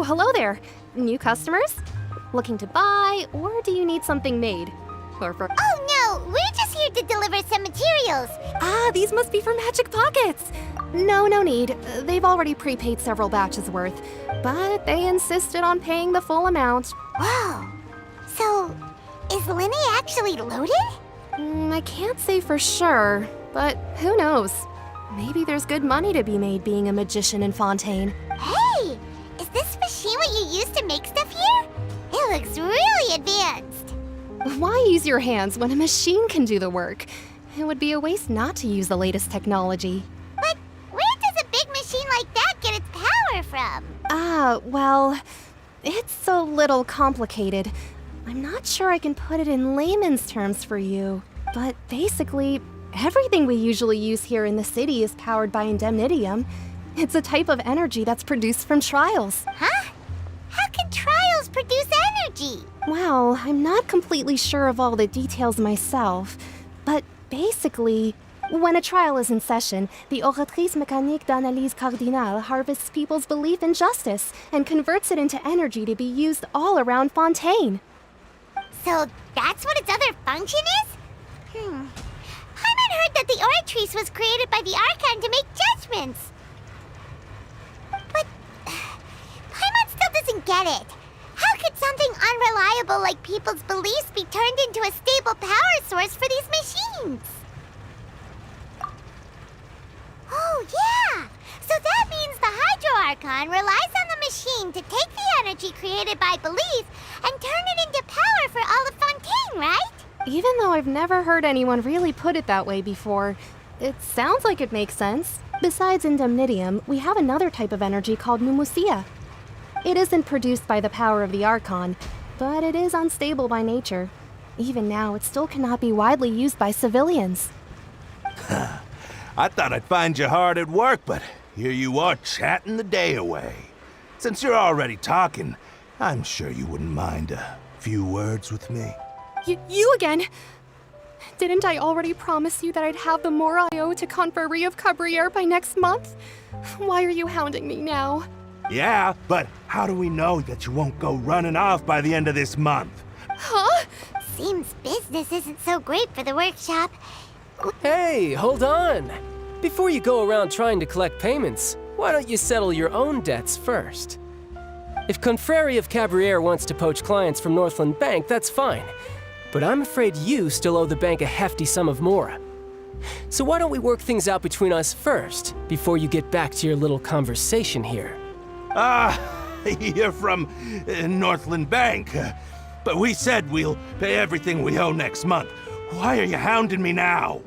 hello there. New customers? Looking to buy, or do you need something made? Or for— Oh no, we're just here to deliver some materials. Ah, these must be for Magic Pockets. No need. They've already prepaid several batches worth, but they insisted on paying the full amount. Whoa. So, is Lyney actually loaded? I can't say for sure, but who knows? Maybe there's good money to be made being a magician in Fontaine. Hey, is this machine what you use to make stuff here? It looks really advanced. Why use your hands when a machine can do the work? It would be a waste not to use the latest technology. But where does a big machine like that get its power from? Well, it's a little complicated. I'm not sure I can put it in layman's terms for you, but basically, everything we usually use here in the city is powered by indemnitium. It's a type of energy that's produced from trials. Huh? How can trials produce energy? Well, I'm not completely sure of all the details myself, but basically, when a trial is in session, the Oratrice Mécanique d'Analyse Cardinale harvests people's belief in justice and converts it into energy to be used all around Fontaine. So that's what its other function is? Paimon heard that the Oratrice was created by the Archon to make judgments. But Paimon still doesn't get it. How could something unreliable like people's beliefs be turned into a stable power source for these machines? Oh, yeah! So that means the Hydro Archon relies on the machine to take the energy created by belief and turn it into power for all of Fontaine, right? Even though I've never heard anyone really put it that way before, it sounds like it makes sense. Besides indemnitium, we have another type of energy called pneumosia. It isn't produced by the power of the Archon, but it is unstable by nature. Even now, it still cannot be widely used by civilians. I thought I'd find you hard at work, but here you are chatting the day away. Since you're already talking, I'm sure you wouldn't mind a few words with me. You again? Didn't I already promise you that I'd have the more I owe to Confrérie of Cabriere by next month? Why are you hounding me now? Yeah, but how do we know that you won't go running off by the end of this month? Huh? Seems business isn't so great for the workshop. Hey, hold on! Before you go around trying to collect payments, why don't you settle your own debts first? If Confrérie of Cabriere wants to poach clients from Northland Bank, that's fine. But I'm afraid you still owe the bank a hefty sum of mora. So why don't we work things out between us first, before you get back to your little conversation here? You're from Northland Bank. But we said we'll pay everything we owe next month. Why are you hounding me now?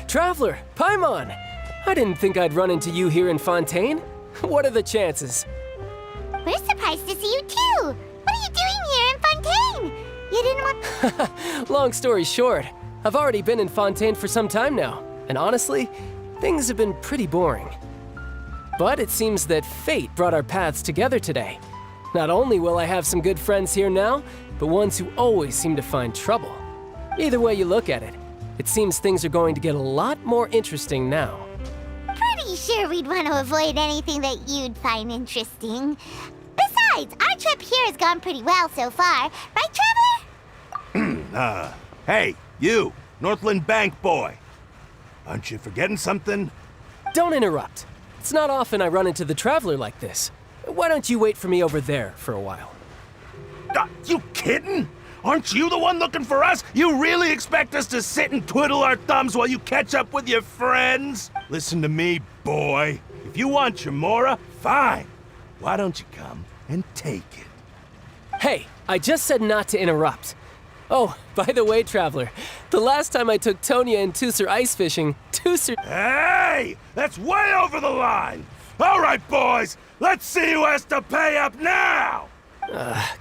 Traveler, Paimon! I didn't think I'd run into you here in Fontaine. What are the chances? We're surprised to see you too! What are you doing here in Fontaine? You didn't want— Long story short, I've already been in Fontaine for some time now, and honestly, things have been pretty boring. But it seems that fate brought our paths together today. Not only will I have some good friends here now, but ones who always seem to find trouble. Either way you look at it, it seems things are going to get a lot more interesting now. Pretty sure we'd want to avoid anything that you'd find interesting. Besides, our trip here has gone pretty well so far, right, Traveler? Hey, you, Northland Bank boy. Aren't you forgetting something? Don't interrupt. It's not often I run into the Traveler like this. Why don't you wait for me over there for a while? You kidding? Aren't you the one looking for us? You really expect us to sit and twiddle our thumbs while you catch up with your friends? Listen to me, boy. If you want your mora, fine. Why don't you come and take it? Hey, I just said not to interrupt. Oh, by the way, Traveler, the last time I took Tonya and Tusser ice fishing, Tusser— Hey! That's way over the line! All right, boys, let's see who has to pay up now!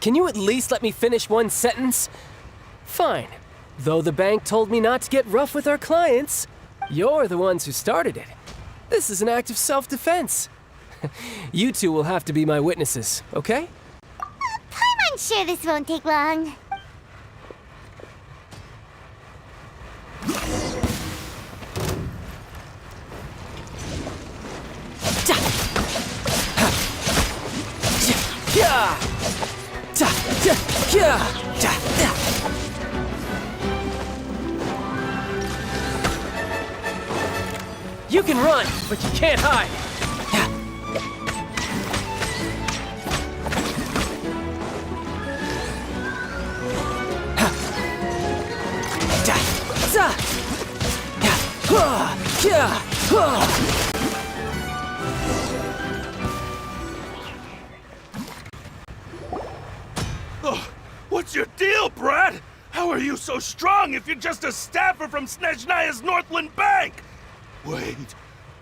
Can you at least let me finish one sentence? Fine. Though the bank told me not to get rough with our clients, you're the ones who started it. This is an act of self-defense. You two will have to be my witnesses, okay? I'm sure this won't take long. You can run, but you can't hide. Oh, what's your deal, Brad? How are you so strong if you're just a staffer from Snezhnaya's Northland Bank? Wait,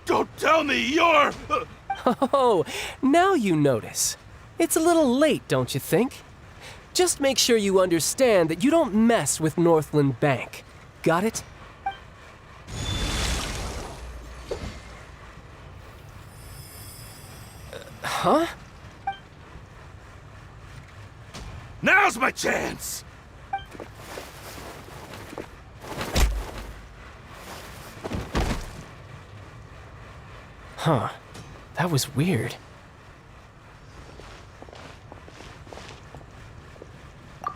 don't tell me you're... Oh, now you notice. It's a little late, don't you think? Just make sure you understand that you don't mess with Northland Bank. Got it? Huh? Now's my chance! Huh. That was weird.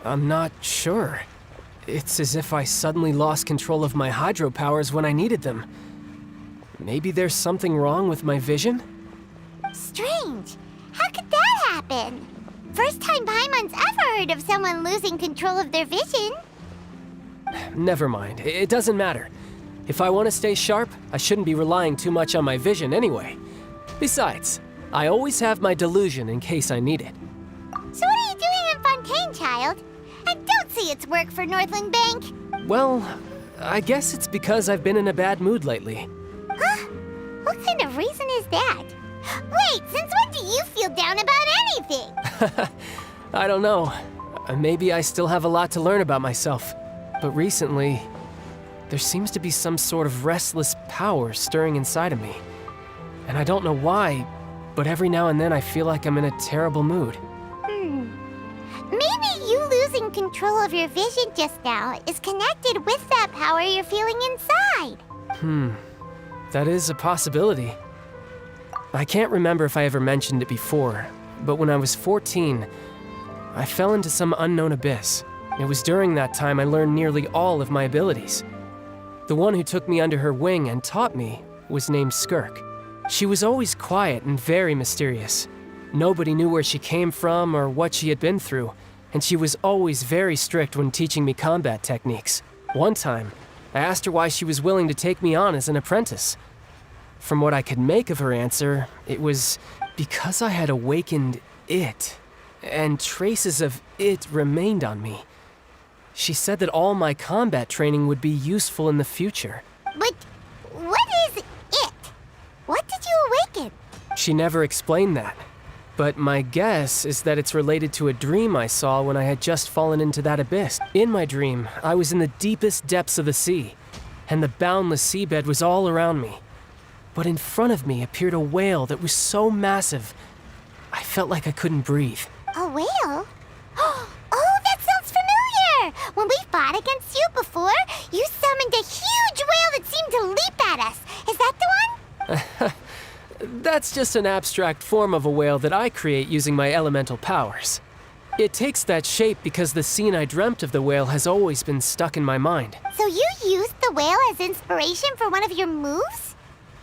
I'm not sure. It's as if I suddenly lost control of my hydro powers when I needed them. Maybe there's something wrong with my vision? Strange. How could that happen? First time Paimon's ever heard of someone losing control of their vision. Never mind. It doesn't matter. If I want to stay sharp, I shouldn't be relying too much on my vision anyway. Besides, I always have my delusion in case I need it. So what are you doing in Fontaine, child? I don't see its work for Northland Bank. Well, I guess it's because I've been in a bad mood lately. Huh? What kind of reason is that? Wait, since when do you feel down about anything? I don't know. Maybe I still have a lot to learn about myself. But recently, there seems to be some sort of restless power stirring inside of me. And I don't know why, but every now and then I feel like I'm in a terrible mood. Maybe you losing control of your vision just now is connected with that power you're feeling inside. That is a possibility. I can't remember if I ever mentioned it before, but when I was 14, I fell into some unknown abyss. It was during that time I learned nearly all of my abilities. The one who took me under her wing and taught me was named Skirk. She was always quiet and very mysterious. Nobody knew where she came from or what she had been through, and she was always very strict when teaching me combat techniques. One time, I asked her why she was willing to take me on as an apprentice. From what I could make of her answer, it was because I had awakened it, and traces of it remained on me. She said that all my combat training would be useful in the future. But what is it? What did you awaken? She never explained that. But my guess is that it's related to a dream I saw when I had just fallen into that abyss. In my dream, I was in the deepest depths of the sea, and the boundless seabed was all around me. But in front of me appeared a whale that was so massive, I felt like I couldn't breathe. A whale? Oh, that sounds familiar! When we fought against you before, you summoned a huge whale that seemed to leap at us. Is that the one? That's just an abstract form of a whale that I create using my elemental powers. It takes that shape because the scene I dreamt of the whale has always been stuck in my mind. So you used the whale as inspiration for one of your moves?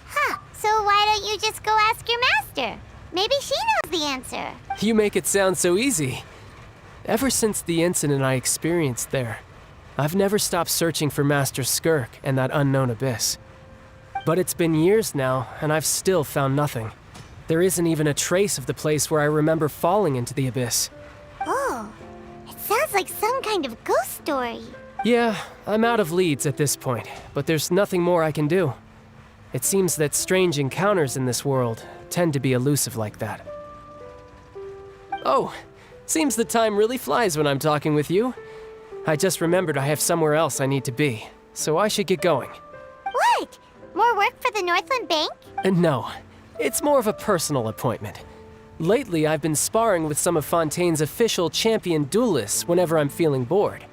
Huh, so why don't you just go ask your master? Maybe she knows the answer. You make it sound so easy. Ever since the incident I experienced there, I've never stopped searching for Master Skirk and that unknown abyss. But it's been years now, and I've still found nothing. There isn't even a trace of the place where I remember falling into the abyss. Oh, it sounds like some kind of ghost story. Yeah, I'm out of leads at this point, but there's nothing more I can do. It seems that strange encounters in this world tend to be elusive like that. Oh, seems the time really flies when I'm talking with you. I just remembered I have somewhere else I need to be, so I should get going. What? More work for the Northland Bank? No, it's more of a personal appointment. Lately, I've been sparring with some of Fontaine's official champion duelists whenever I'm feeling bored.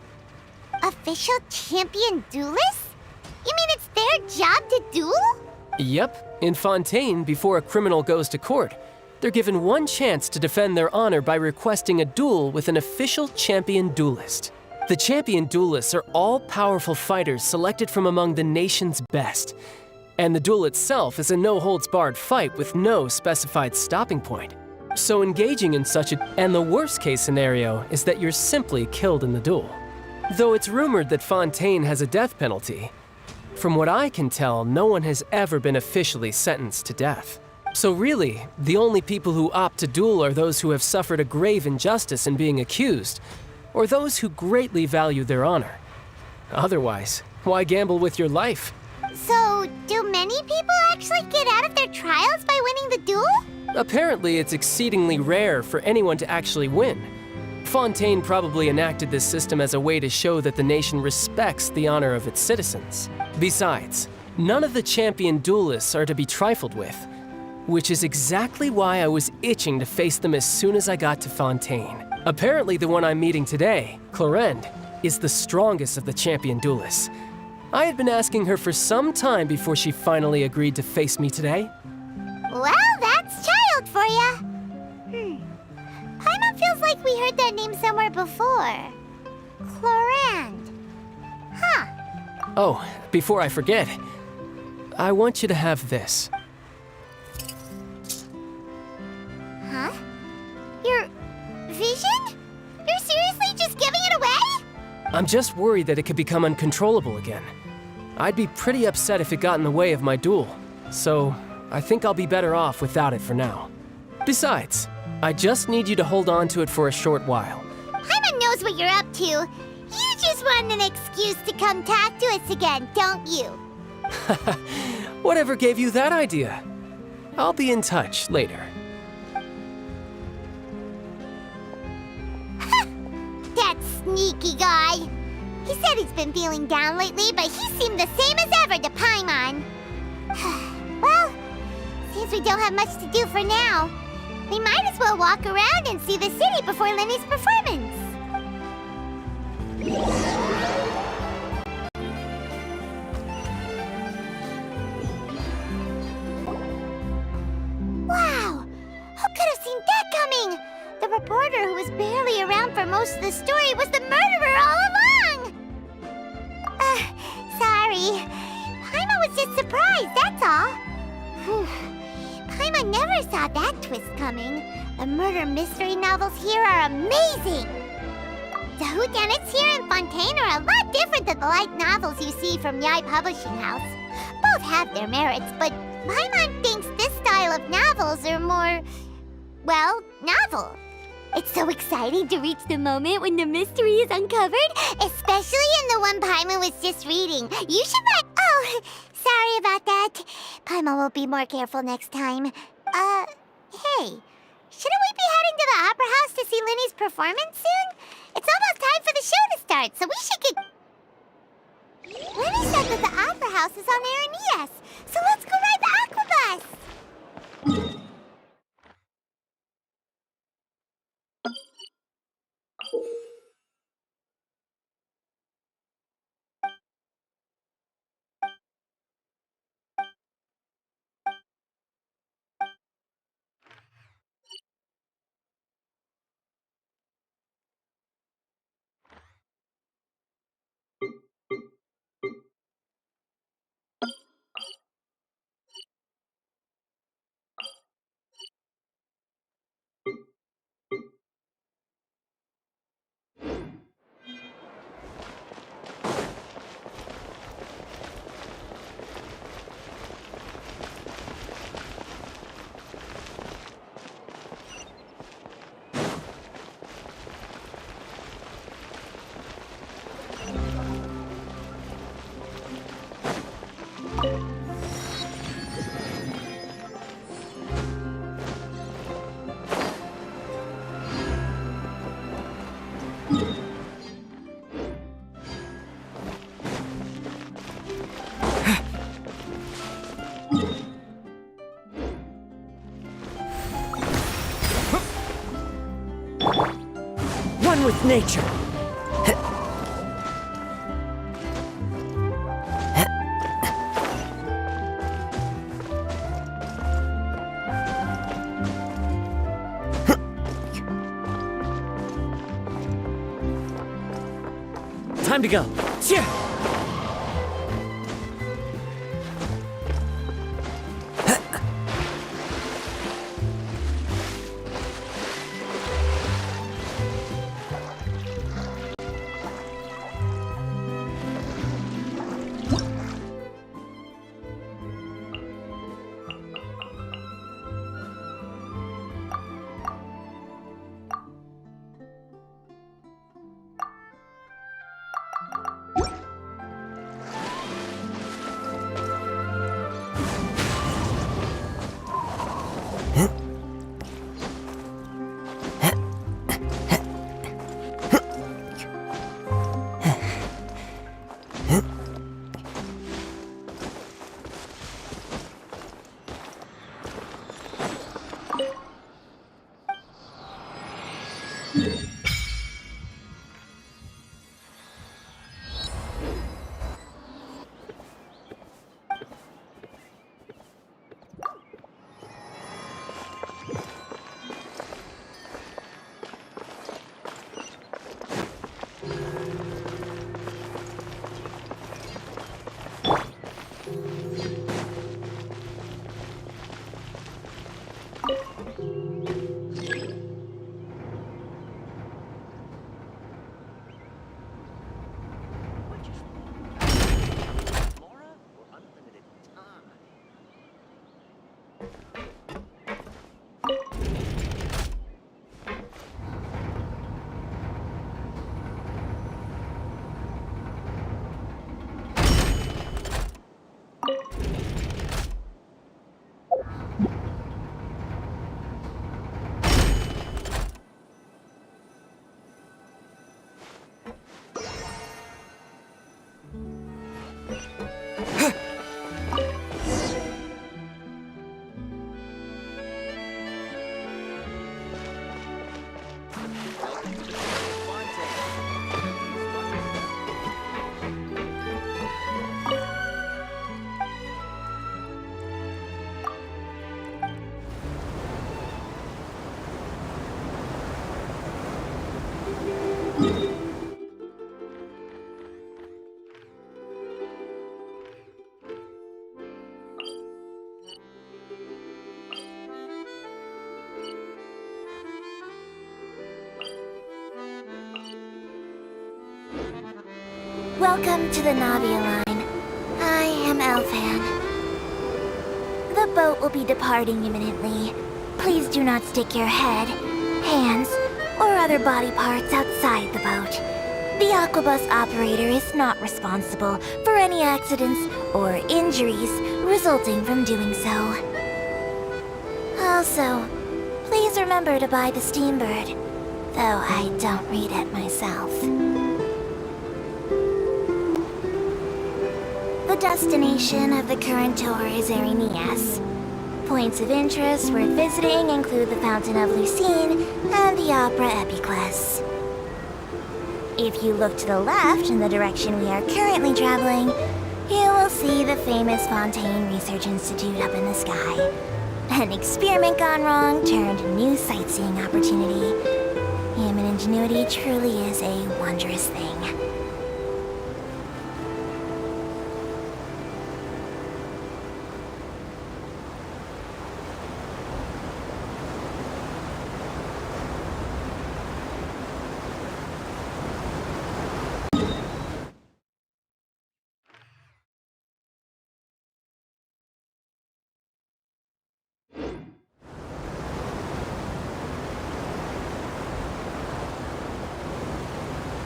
Official champion duelists? You mean it's their job to duel? Yep, in Fontaine, before a criminal goes to court, they're given one chance to defend their honor by requesting a duel with an official champion duelist. The champion duelists are all-powerful fighters selected from among the nation's best. And the duel itself is a no-holds-barred fight with no specified stopping point. So engaging in such and the worst-case scenario is that you're simply killed in the duel. Though it's rumored that Fontaine has a death penalty, from what I can tell, no one has ever been officially sentenced to death. So really, the only people who opt to duel are those who have suffered a grave injustice in being accused, or those who greatly value their honor. Otherwise, why gamble with your life? So, do many people actually get out of their trials by winning the duel? Apparently, it's exceedingly rare for anyone to actually win. Fontaine probably enacted this system as a way to show that the nation respects the honor of its citizens. Besides, none of the champion duelists are to be trifled with, which is exactly why I was itching to face them as soon as I got to Fontaine. Apparently, the one I'm meeting today, Clorinde, is the strongest of the champion duelists. I had been asking her for some time before she finally agreed to face me today. Well, that's child for ya. Paimon feels like we heard that name somewhere before. Clorinde. Huh. Oh, before I forget, I want you to have this. Huh? Your vision? You're seriously just giving it away? I'm just worried that it could become uncontrollable again. I'd be pretty upset if it got in the way of my duel, so I think I'll be better off without it for now. Besides, I just need you to hold on to it for a short while. Paimon knows what you're up to. You just want an excuse to come talk to us again, don't you? Whatever gave you that idea? I'll be in touch later. That sneaky guy. He said he's been feeling down lately, but he seemed the same as ever to Paimon. Well, seems we don't have much to do for now. We might as well walk around and see the city before Lyney's performance. Wow! Who could have seen that coming? The reporter who was barely around for most of the story was the murderer all along! Sorry. Paimon was just surprised, that's all. Whew. Paimon never saw that twist coming. The murder mystery novels here are amazing! The whodunits here in Fontaine are a lot different than the light novels you see from Yai Publishing House. Both have their merits, but Paimon thinks this style of novels are more, well, novel. It's so exciting to reach the moment when the mystery is uncovered, especially in the one Paimon was just reading. You should buy— Oh, sorry about that. Paimon will be more careful next time. Hey, shouldn't we be heading to the Opera House to see Lyney's performance soon? It's almost time for the show to start, so we should get— Lyney said that the Opera House is on Aeneas, so let's go ride the Aquabus! One with nature. Time to go. Cheer! Welcome to the Navia line. I am Elfan. The boat will be departing imminently. Please do not stick your head, hands, or other body parts outside the boat. The Aquabus operator is not responsible for any accidents or injuries resulting from doing so. Also, please remember to buy the Steambird, though I don't read it myself. The destination of the current tour is Arenias. Points of interest worth visiting include the Fountain of Lucine and the Opera Epiclese. If you look to the left in the direction we are currently traveling, you will see the famous Fontaine Research Institute up in the sky. An experiment gone wrong turned new sightseeing opportunity. Human ingenuity truly is a wondrous thing.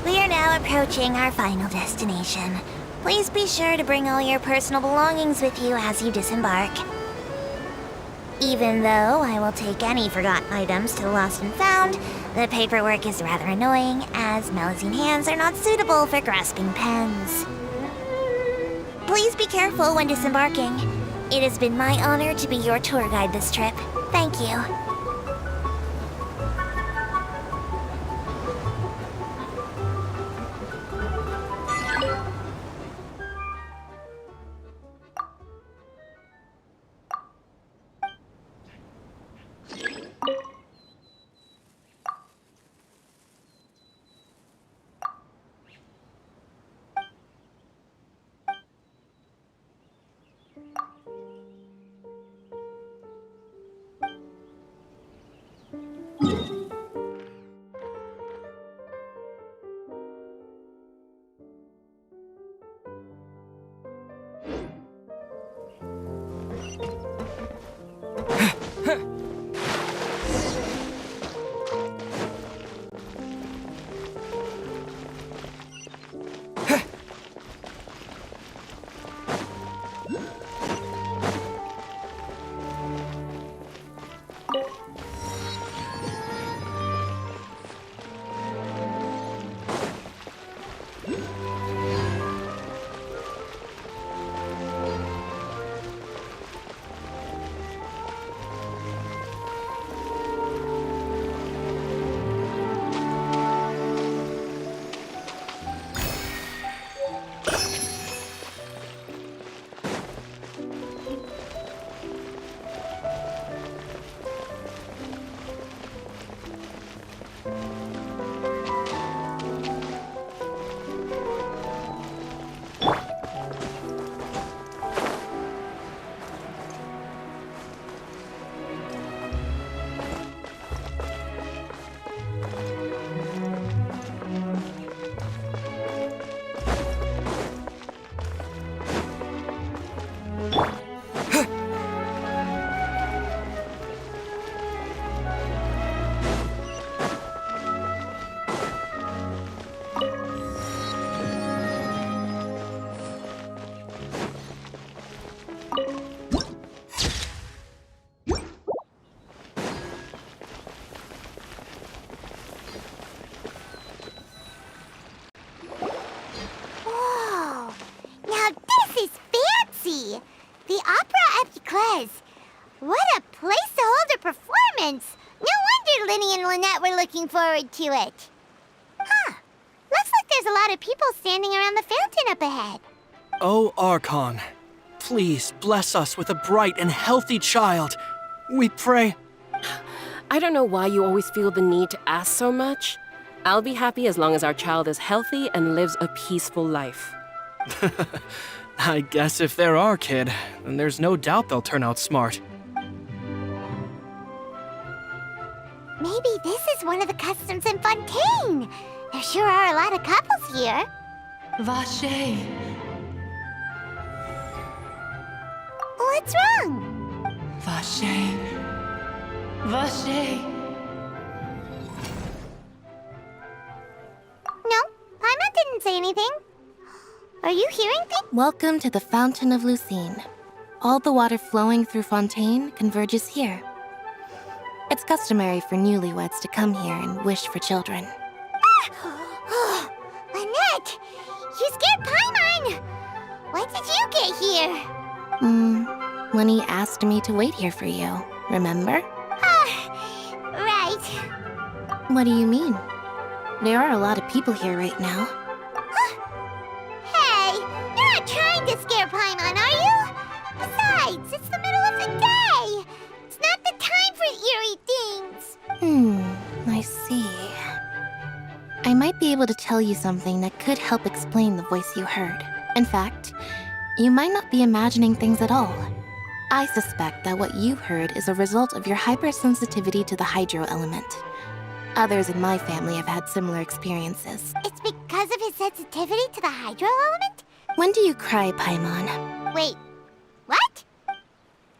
We are now approaching our final destination. Please be sure to bring all your personal belongings with you as you disembark. Even though I will take any forgotten items to the lost and found, the paperwork is rather annoying, as Melusine hands are not suitable for grasping pens. Please be careful when disembarking. It has been my honor to be your tour guide this trip. Thank you. sense. No wonder Lyney and Lynette were looking forward to it. Huh. Looks like there's a lot of people standing around the fountain up ahead. Oh, Archon, please bless us with a bright and healthy child. We pray. I don't know why you always feel the need to ask so much. I'll be happy as long as our child is healthy and lives a peaceful life. I guess if they're our kid, then there's no doubt they'll turn out smart. Maybe this is one of the customs in Fontaine. There sure are a lot of couples here. Vache. What's wrong? Vache. Vache. No, Paimon didn't say anything. Are you hearing things? Welcome to the Fountain of Lucine. All the water flowing through Fontaine converges here. It's customary for newlyweds to come here and wish for children. Ah! Lynette! You scared Paimon! When did you get here? When he asked me to wait here for you, remember? Right. What do you mean? There are a lot of people here right now. Hey, you're not trying to scare Paimon, are you? Besides, it's the middle of the day. It's not the time for eerie things. I see. I might be able to tell you something that could help explain the voice you heard. In fact, you might not be imagining things at all. I suspect that what you heard is a result of your hypersensitivity to the hydro element. Others in my family have had similar experiences. It's because of his sensitivity to the hydro element? When do you cry, Paimon? Wait, what?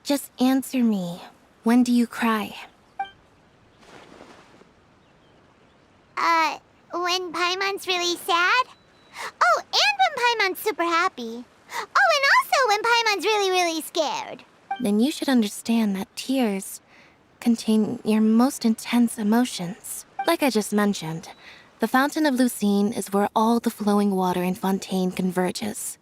Just answer me. When do you cry? When Paimon's really sad? Oh, and when Paimon's super happy. Oh, and also when Paimon's really, really scared. Then you should understand that tears contain your most intense emotions. Like I just mentioned, the Fountain of Lucine is where all the flowing water in Fontaine converges.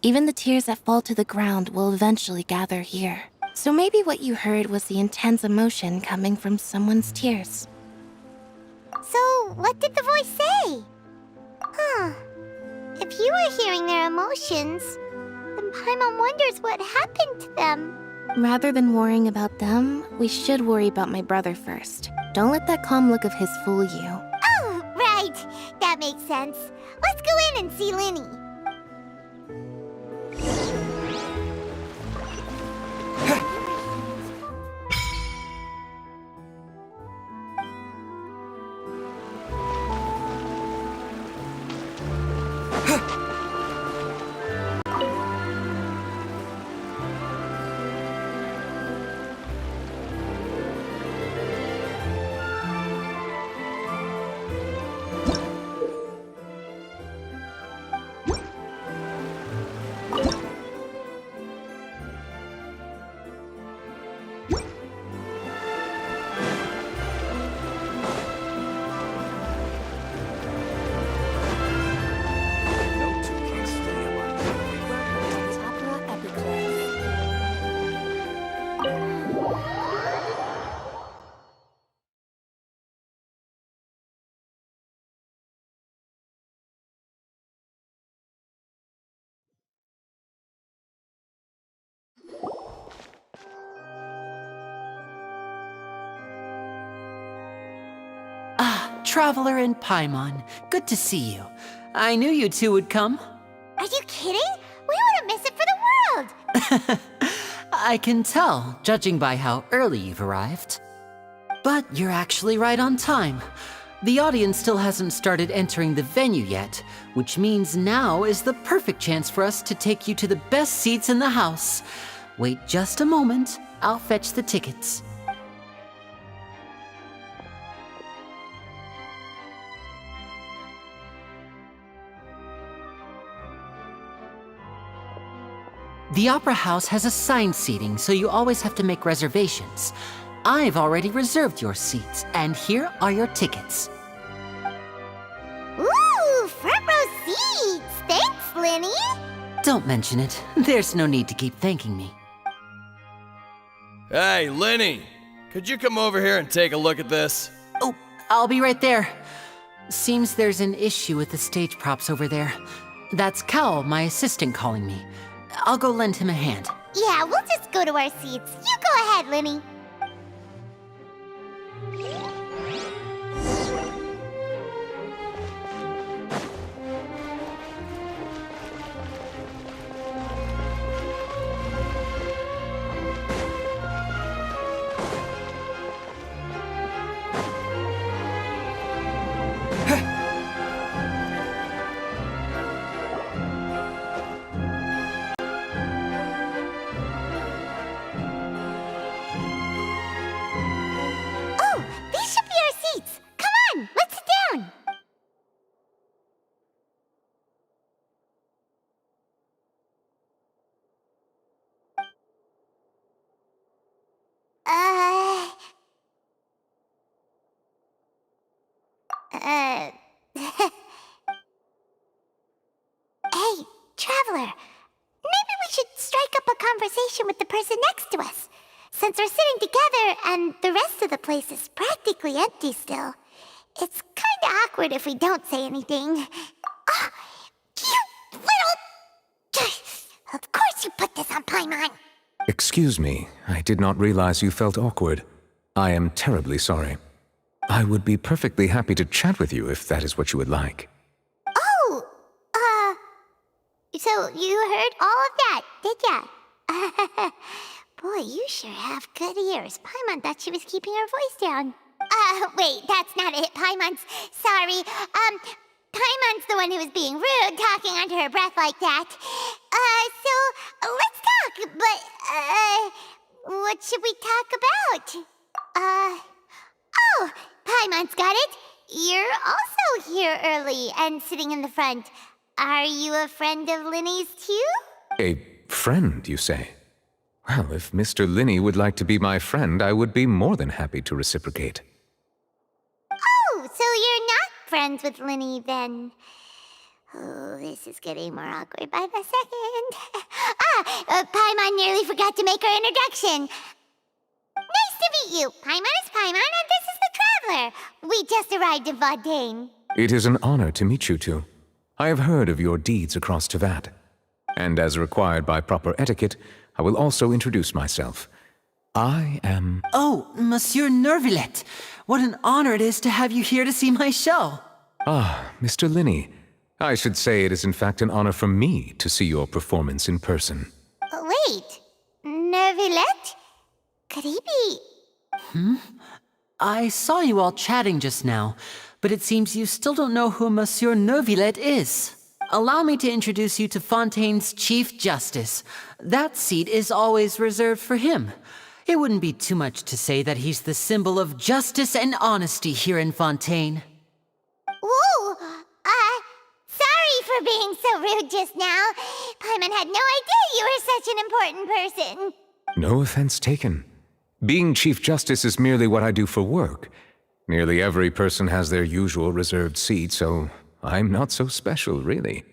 Even the tears that fall to the ground will eventually gather here. So maybe what you heard was the intense emotion coming from someone's tears. So, what did the voice say? Huh. If you were hearing their emotions, then Paimon wonders what happened to them. Rather than worrying about them, we should worry about my brother first. Don't let that calm look of his fool you. Oh, right. That makes sense. Let's go in and see Lyney. Traveler and Paimon, good to see you. I knew you two would come. Are you kidding? We wouldn't miss it for the world. I can tell, judging by how early you've arrived. But you're actually right on time. The audience still hasn't started entering the venue yet, which means now is the perfect chance for us to take you to the best seats in the house. Wait just a moment, I'll fetch the tickets. The Opera House has assigned seating, so you always have to make reservations. I've already reserved your seats, and here are your tickets. Ooh, front row seats! Thanks, Lyney! Don't mention it. There's no need to keep thanking me. Hey, Lyney! Could you come over here and take a look at this? Oh, I'll be right there. Seems there's an issue with the stage props over there. That's Cal, my assistant, calling me. I'll go lend him a hand. Yeah, we'll just go to our seats. You go ahead, Lyney. Hey, Traveler. Maybe we should strike up a conversation with the person next to us. Since we're sitting together and the rest of the place is practically empty still, it's kinda awkward if we don't say anything. Oh, you little... Of course you put this on Paimon. Excuse me, I did not realize you felt awkward. I am terribly sorry. I would be perfectly happy to chat with you if that is what you would like. Oh, so you heard all of that, did ya? Boy, you sure have good ears. Paimon thought she was keeping her voice down. Wait, that's not it. Paimon's... Sorry. Paimon's the one who was being rude, talking under her breath like that. So, let's talk, but, what should we talk about? Oh, Paimon's got it. You're also here early and sitting in the front. Are you a friend of Lyney's too? A friend, you say? Well, if Mr. Lyney would like to be my friend, I would be more than happy to reciprocate. Oh, so you're not friends with Lyney then? Oh, this is getting more awkward by the second. Paimon nearly forgot to make her introduction. Nice to meet you. Paimon is Paimon, and this is the Traveler. We just arrived in Fontaine. It is an honor to meet you two. I have heard of your deeds across Tevat. And as required by proper etiquette, I will also introduce myself. I am... Oh, Monsieur Neuvillette. What an honor it is to have you here to see my show. Ah, Mr. Lyney. I should say it is in fact an honor for me to see your performance in person. Wait, Neuvillette? Could he be... I saw you all chatting just now, but it seems you still don't know who Monsieur Neuvillette is. Allow me to introduce you to Fontaine's Chief Justice. That seat is always reserved for him. It wouldn't be too much to say that he's the symbol of justice and honesty here in Fontaine. Whoa! Sorry for being so rude just now. Paimon had no idea you were such an important person. No offense taken. Being Chief Justice is merely what I do for work. Nearly every person has their usual reserved seat, so I'm not so special, really.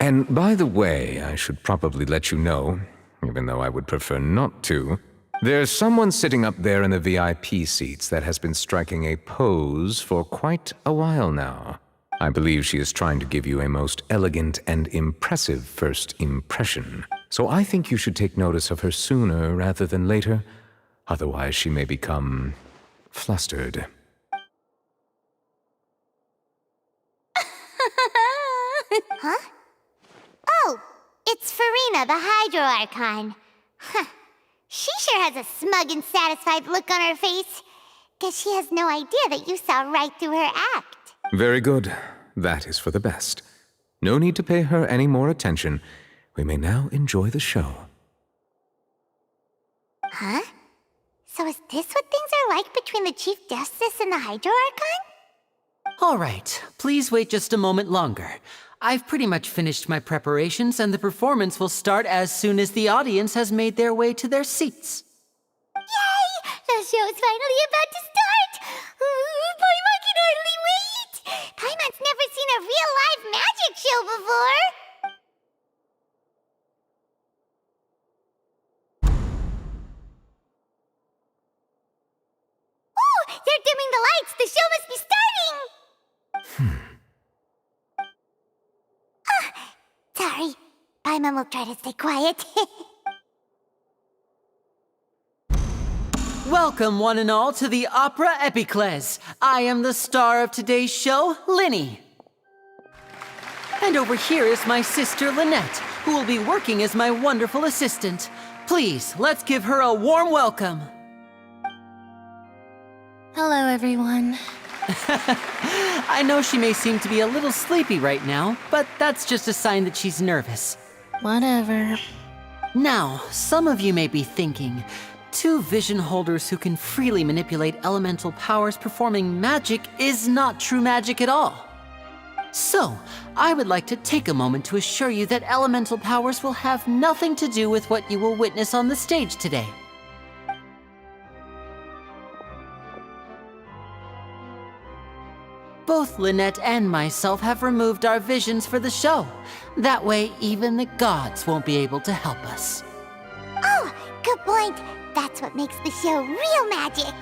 And by the way, I should probably let you know, even though I would prefer not to, there's someone sitting up there in the VIP seats that has been striking a pose for quite a while now. I believe she is trying to give you a most elegant and impressive first impression. So I think you should take notice of her sooner rather than later. Otherwise, she may become flustered. Huh? Oh, it's Furina, the Hydro Archon. Huh. She sure has a smug and satisfied look on her face. Guess she has no idea that you saw right through her act. Very good. That is for the best. No need to pay her any more attention. We may now enjoy the show. Huh? So is this what things are like between the Chief Justice and the Hydro Archon? All right, please wait just a moment longer. I've pretty much finished my preparations, and the performance will start as soon as the audience has made their way to their seats. Yay! The show's finally about to start! Paimon can hardly wait! Paimon's never seen a real live magic show before! sorry. Paimon will try to stay quiet. Welcome, one and all, to the Opera Epiclese. I am the star of today's show, Lyney. And over here is my sister, Lynette, who will be working as my wonderful assistant. Please, let's give her a warm welcome. Hello, everyone. I know she may seem to be a little sleepy right now, but that's just a sign that she's nervous. Whatever. Now, some of you may be thinking, two vision holders who can freely manipulate elemental powers performing magic is not true magic at all. So, I would like to take a moment to assure you that elemental powers will have nothing to do with what you will witness on the stage today. Both Lynette and myself have removed our visions for the show. That way, even the gods won't be able to help us. Oh, good point. That's what makes the show real magic.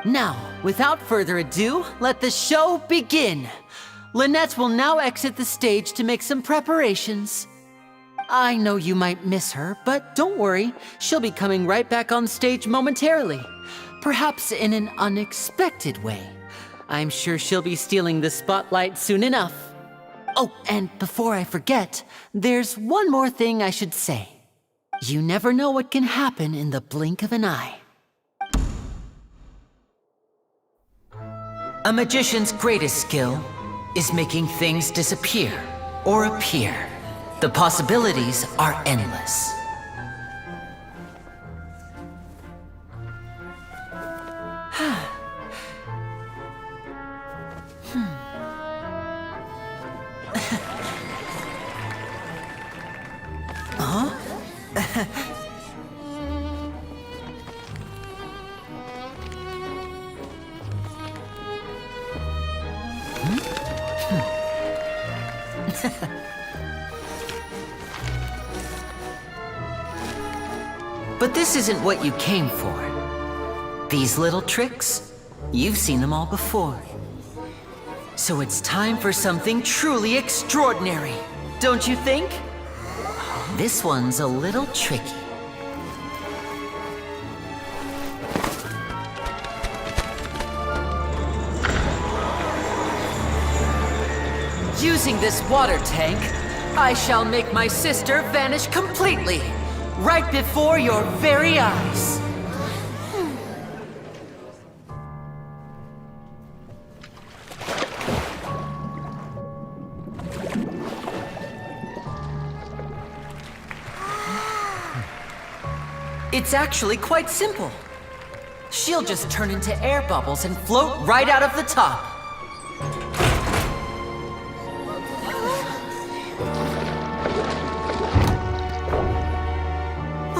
Now, without further ado, let the show begin. Lynette will now exit the stage to make some preparations. I know you might miss her, but don't worry. She'll be coming right back on stage momentarily. Perhaps in an unexpected way. I'm sure she'll be stealing the spotlight soon enough. Oh, and before I forget, there's one more thing I should say. You never know what can happen in the blink of an eye. A magician's greatest skill is making things disappear or appear. The possibilities are endless. But this isn't what you came for. These little tricks, you've seen them all before. So it's time for something truly extraordinary, don't you think? This one's a little tricky. Using this water tank, I shall make my sister vanish completely, right before your very eyes. It's actually quite simple. She'll just turn into air bubbles and float right out of the top.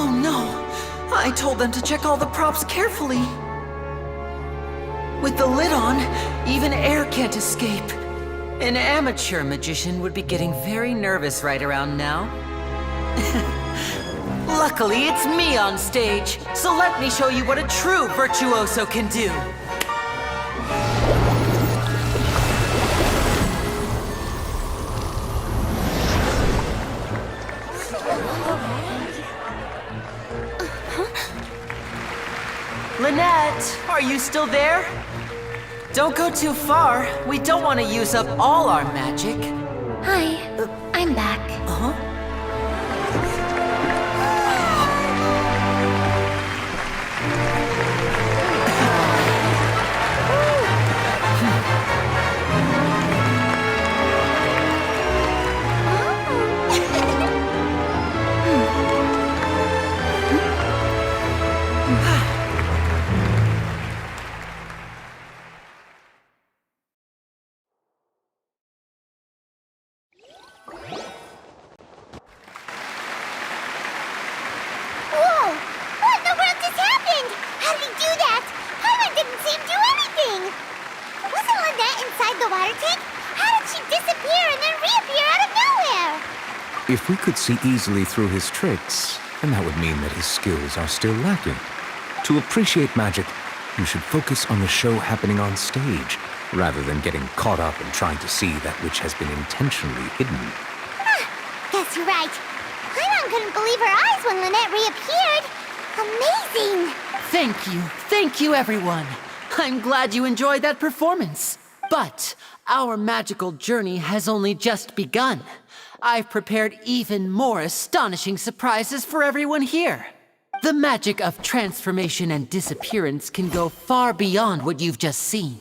Oh no! I told them to check all the props carefully. With the lid on, even air can't escape. An amateur magician would be getting very nervous right around now. Luckily, it's me on stage, so let me show you what a true virtuoso can do. Lynette, are you still there? Don't go too far. We don't want to use up all our magic. Hi, I'm back. Uh-huh. If we could see easily through his tricks, then that would mean that his skills are still lacking. To appreciate magic, you should focus on the show happening on stage, rather than getting caught up in trying to see that which has been intentionally hidden. Guess Yes, you're right. Paimon couldn't believe her eyes when Lynette reappeared. Amazing! Thank you everyone. I'm glad you enjoyed that performance. But our magical journey has only just begun. I've prepared even more astonishing surprises for everyone here. The magic of transformation and disappearance can go far beyond what you've just seen.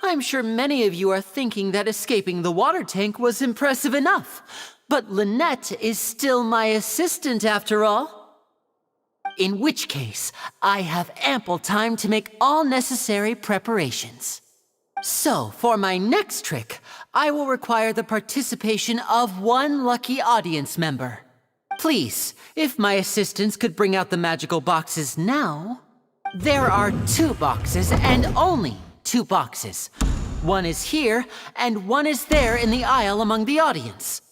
I'm sure many of you are thinking that escaping the water tank was impressive enough, but Lynette is still my assistant after all. In which case, I have ample time to make all necessary preparations. So, for my next trick, I will require the participation of one lucky audience member. Please, if my assistants could bring out the magical boxes now. There are 2 boxes and only 2 boxes. One is here and one is there in the aisle among the audience.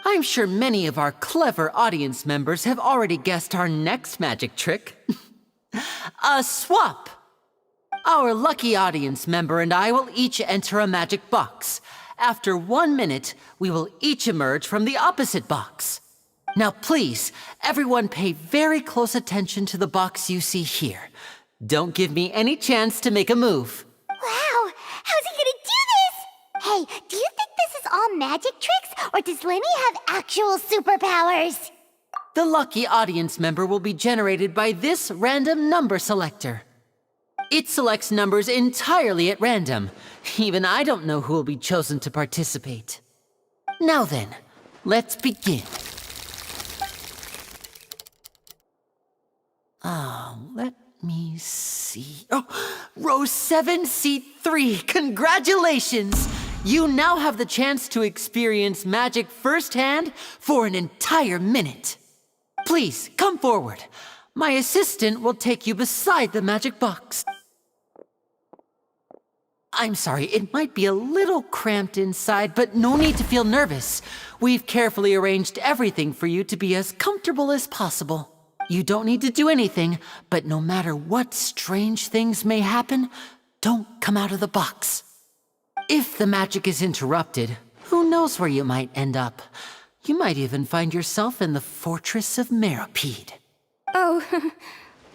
I'm sure many of our clever audience members have already guessed our next magic trick. A swap! Our lucky audience member and I will each enter a magic box. After 1 minute, we will each emerge from the opposite box. Now please, everyone pay very close attention to the box you see here. Don't give me any chance to make a move. Wow! How's he gonna do this? Hey, do you think this is all magic tricks, or does Lyney have actual superpowers? The lucky audience member will be generated by this random number selector. It selects numbers entirely at random. Even I don't know who will be chosen to participate. Now then, let's begin. Let me see. Oh, row 7, seat 3. Congratulations! You now have the chance to experience magic firsthand for an entire minute. Please, come forward. My assistant will take you beside the magic box. I'm sorry, it might be a little cramped inside, but no need to feel nervous. We've carefully arranged everything for you to be as comfortable as possible. You don't need to do anything, but no matter what strange things may happen, don't come out of the box. If the magic is interrupted, who knows where you might end up? You might even find yourself in the Fortress of Meropide. Oh,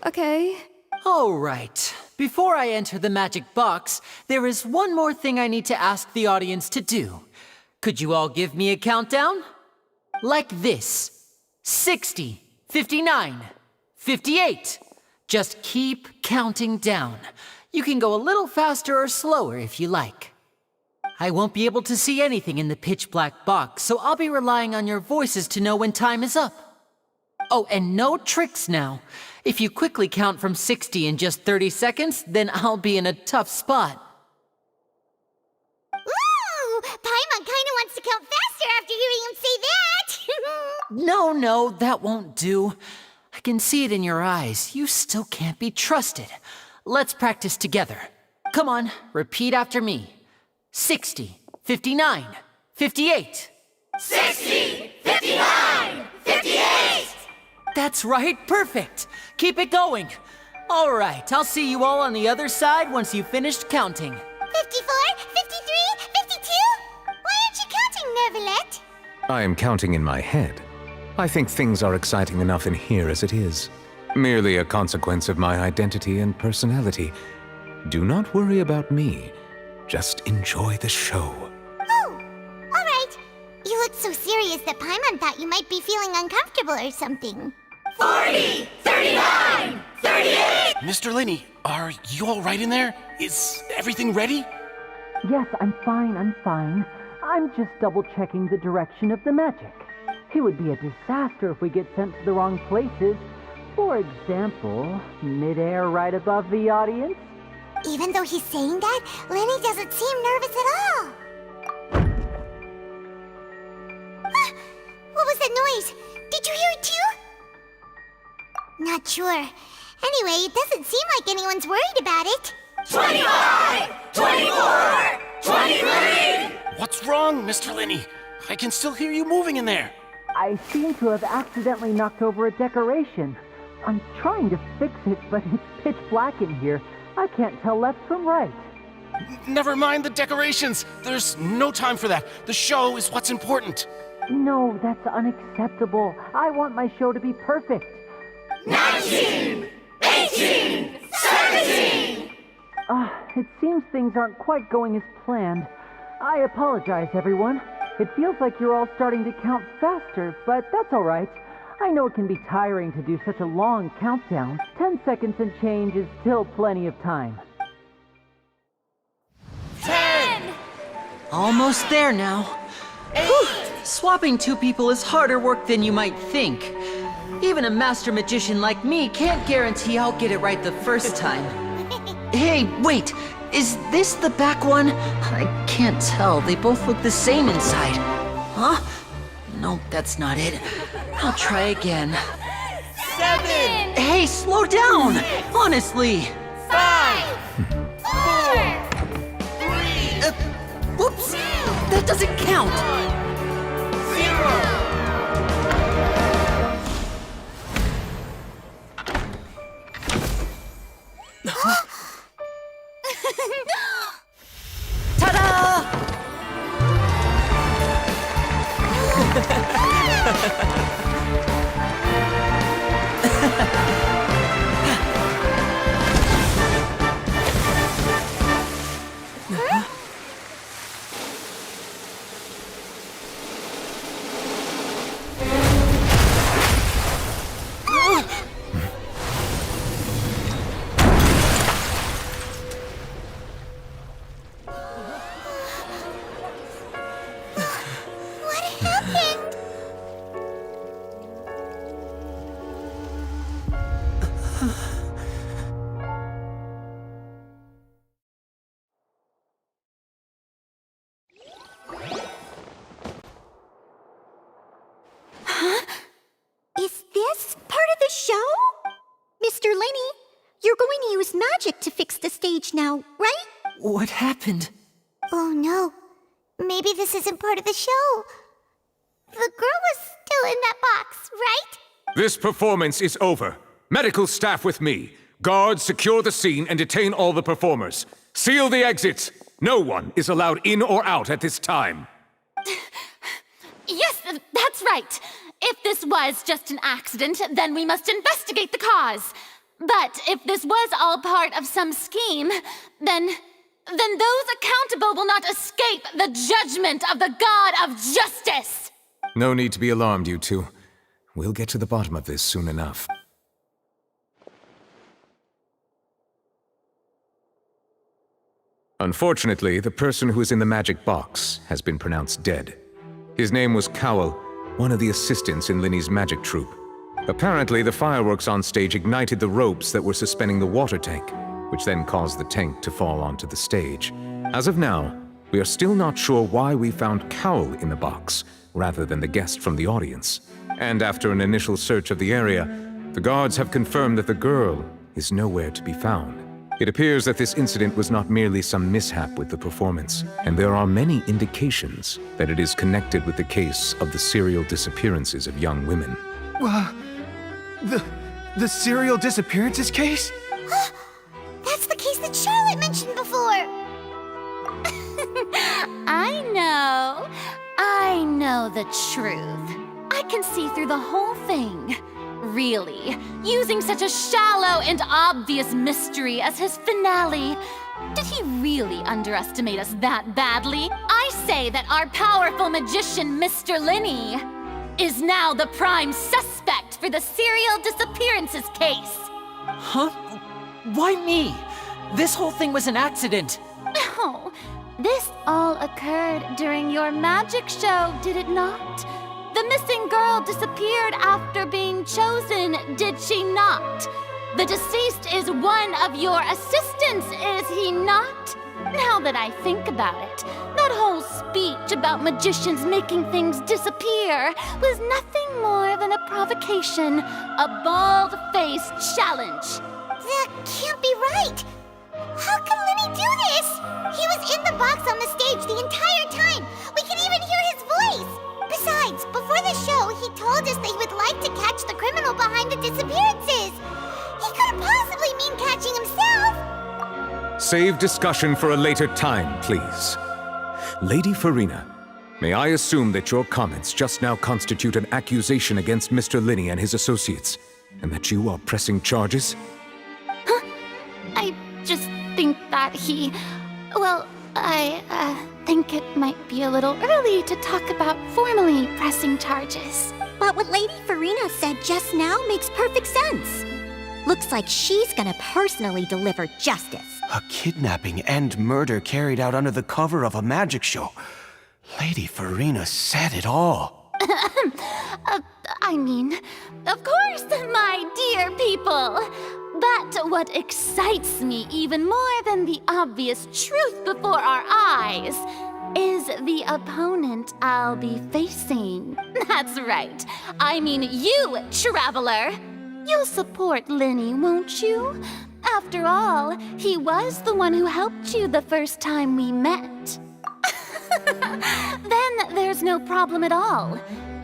okay. All right. Before I enter the magic box, there is one more thing I need to ask the audience to do. Could you all give me a countdown? Like this. 60, 59, 58. Just keep counting down. You can go a little faster or slower if you like. I won't be able to see anything in the pitch black box, so I'll be relying on your voices to know when time is up. Oh, and no tricks now. If you quickly count from 60 in just 30 seconds, then I'll be in a tough spot. Ooh! Paimon kinda wants to count faster after hearing him say that! No, that won't do. I can see it in your eyes. You still can't be trusted. Let's practice together. Come on, repeat after me. 60, 59, 58. 60, 59, 58! That's right, perfect. Keep it going. All right, I'll see you all on the other side once you've finished counting. 54, 53, 52? Why aren't you counting, Nervalette? I am counting in my head. I think things are exciting enough in here as it is. Merely a consequence of my identity and personality. Do not worry about me. Just enjoy the show. Oh, all right. You looked so serious that Paimon thought you might be feeling uncomfortable or something. 40, 39, 38! Mr. Lyney, are you all right in there? Is everything ready? Yes, I'm fine. I'm just double-checking the direction of the magic. It would be a disaster if we get sent to the wrong places. For example, midair right above the audience. Even though he's saying that, Lyney doesn't seem nervous at all. What was that noise? Did you hear it too? Not sure. Anyway, it doesn't seem like anyone's worried about it. 25! 24! 23! What's wrong, Mr. Lyney? I can still hear you moving in there. I seem to have accidentally knocked over a decoration. I'm trying to fix it, but it's pitch black in here. I can't tell left from right. Never mind the decorations. There's no time for that. The show is what's important. No, that's unacceptable. I want my show to be perfect. 19! 18! 17! It seems things aren't quite going as planned. I apologize, everyone. It feels like you're all starting to count faster, but that's all right. I know it can be tiring to do such a long countdown. 10 seconds and change is still plenty of time. 10! Almost there now. Whew. Swapping two people is harder work than you might think. Even a master magician like me can't guarantee I'll get it right the first time. Hey, wait! Is this the back one? I can't tell. They both look the same inside. Huh? No, that's not it. I'll try again. 7! Hey, slow down! Honestly! 5! 4! 3! Whoops! That doesn't count! 0! Ta-da! Is this part of the show? Mr. Lyney, you're going to use magic to fix the stage now, right? What happened? Oh no. Maybe this isn't part of the show. The girl was still in that box, right? This performance is over. Medical staff with me. Guards, secure the scene and detain all the performers. Seal the exits. No one is allowed in or out at this time. Yes, that's right. If this was just an accident, then we must investigate the cause. But if this was all part of some scheme, then those accountable will not escape the judgment of the God of Justice. No need to be alarmed, you two. We'll get to the bottom of this soon enough. Unfortunately, the person who is in the magic box has been pronounced dead. His name was Cowell, one of the assistants in Lyney's magic troupe. Apparently, the fireworks on stage ignited the ropes that were suspending the water tank, which then caused the tank to fall onto the stage. As of now, we are still not sure why we found Cowell in the box, rather than the guest from the audience. And after an initial search of the area, the guards have confirmed that the girl is nowhere to be found. It appears that this incident was not merely some mishap with the performance, and there are many indications that it is connected with the case of the serial disappearances of young women. The serial disappearances case? That's the case that Charlotte mentioned before. I know the truth. I can see through the whole thing. Really, using such a shallow and obvious mystery as his finale. Did he really underestimate us that badly? I say that our powerful magician, Mr. Lyney, is now the prime suspect for the serial disappearances case. Huh? Why me? This whole thing was an accident. No, this all occurred during your magic show, did it not? The missing girl disappeared after being chosen, did she not? The deceased is one of your assistants, is he not? Now that I think about it, that whole speech about magicians making things disappear was nothing more than a provocation, a bald-faced challenge. That can't be right. How can Lyney do this? He was in the box on the stage the entire time. We can even hear his voice. Besides, before the show, he told us that he would like to catch the criminal behind the disappearances. He couldn't possibly mean catching himself. save discussion for a later time, please. Lady Furina, may I assume that your comments just now constitute an accusation against Mr. Lyney and his associates, and that you are pressing charges? I just think that he... Well, I think it might be a little early to talk about formally pressing charges. But what Lady Furina said just now makes perfect sense. Looks like she's gonna personally deliver justice. A kidnapping and murder carried out under the cover of a magic show. Lady Furina said it all. I mean, of course, my dear people. But what excites me even more than the obvious truth before our eyes is the opponent I'll be facing. That's right. I mean you, Traveler. You'll support Lyney, won't you? After all, he was the one who helped you the first time we met. Then there's no problem at all.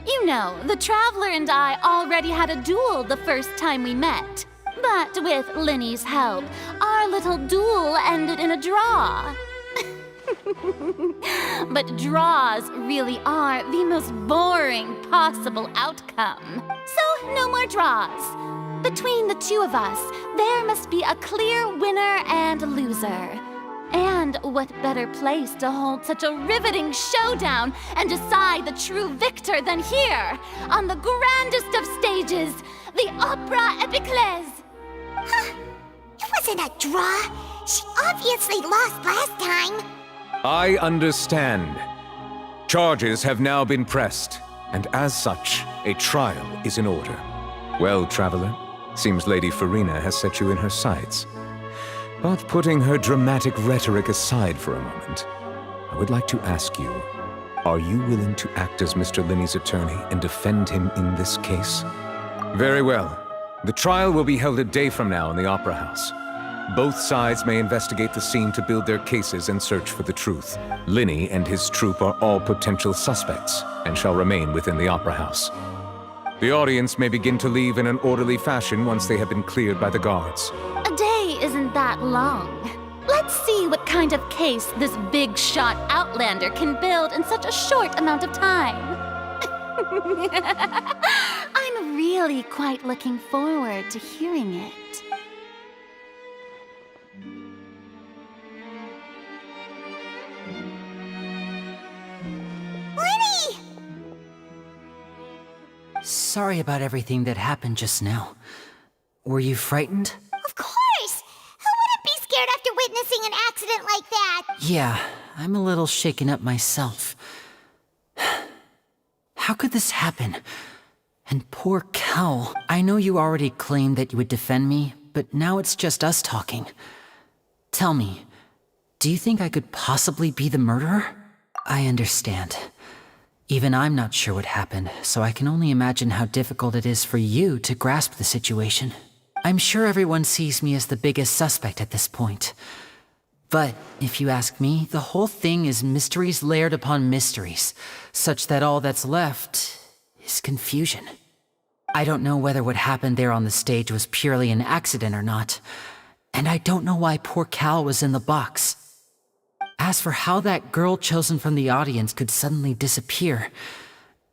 You know, the Traveler and I already had a duel the first time we met. But with Lyney's help, our little duel ended in a draw. But draws really are the most boring possible outcome. So no more draws. Between the two of us, there must be a clear winner and loser. And what better place to hold such a riveting showdown and decide the true victor than here, on the grandest of stages, the Opera Epiclese. Huh. It wasn't a draw. She obviously lost last time. I understand. Charges have now been pressed, and as such, a trial is in order. Well, Traveler, seems Lady Furina has set you in her sights. But putting her dramatic rhetoric aside for a moment, I would like to ask you, are you willing to act as Mr. Lyney's attorney and defend him in this case? Very well. The trial will be held a day from now in the Opera House. Both sides may investigate the scene to build their cases and search for the truth. Lyney and his troupe are all potential suspects and shall remain within the Opera House. The audience may begin to leave in an orderly fashion once they have been cleared by the guards. A day isn't that long. Let's see what kind of case this big-shot outlander can build in such a short amount of time. I'm really quite looking forward to hearing it. Lyney! Sorry about everything that happened just now. Were you frightened? Of course! Who wouldn't be scared after witnessing an accident like that? Yeah, I'm a little shaken up myself. How could this happen? And poor Cal. I know you already claimed that you would defend me, but now it's just us talking. Tell me, do you think I could possibly be the murderer? I understand. Even I'm not sure what happened, so I can only imagine how difficult it is for you to grasp the situation. I'm sure everyone sees me as the biggest suspect at this point. But if you ask me, the whole thing is mysteries layered upon mysteries, such that all that's left is confusion. I don't know whether what happened there on the stage was purely an accident or not, and I don't know why poor Cal was in the box. As for how that girl chosen from the audience could suddenly disappear,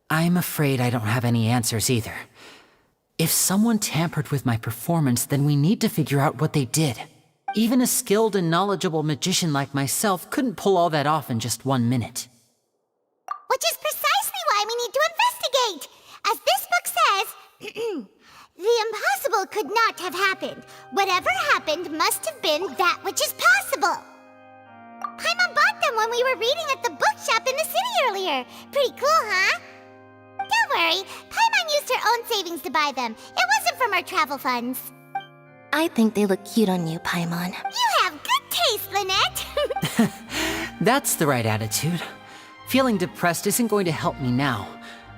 I'm afraid I don't have any answers either. If someone tampered with my performance, then we need to figure out what they did. Even a skilled and knowledgeable magician like myself couldn't pull all that off in just 1 minute. Which is precisely why we need to investigate! As this book says, the impossible could not have happened. Whatever happened must have been that which is possible. Paimon bought them when we were reading at the bookshop in the city earlier. Pretty cool, huh? Don't worry, Paimon used her own savings to buy them. It wasn't from our travel funds. I think they look cute on you, Paimon. You have good taste, Lynette. That's the right attitude. Feeling depressed isn't going to help me now.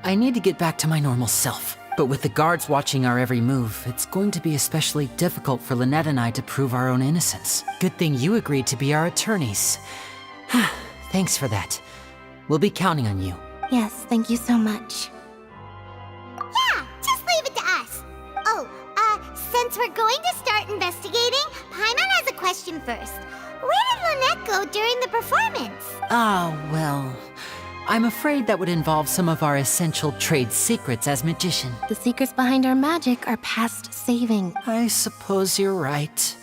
I need to get back to my normal self. But with the guards watching our every move, it's going to be especially difficult for Lynette and I to prove our own innocence. Good thing you agreed to be our attorneys. Thanks for that. We'll be counting on you. Yes, thank you so much. Yeah, just leave it to us. Oh, since we're going to start investigating, Paimon has a question first. Where did Lynette go during the performance? Well, I'm afraid that would involve some of our essential trade secrets as magician. The secrets behind our magic are past saving. I suppose you're right.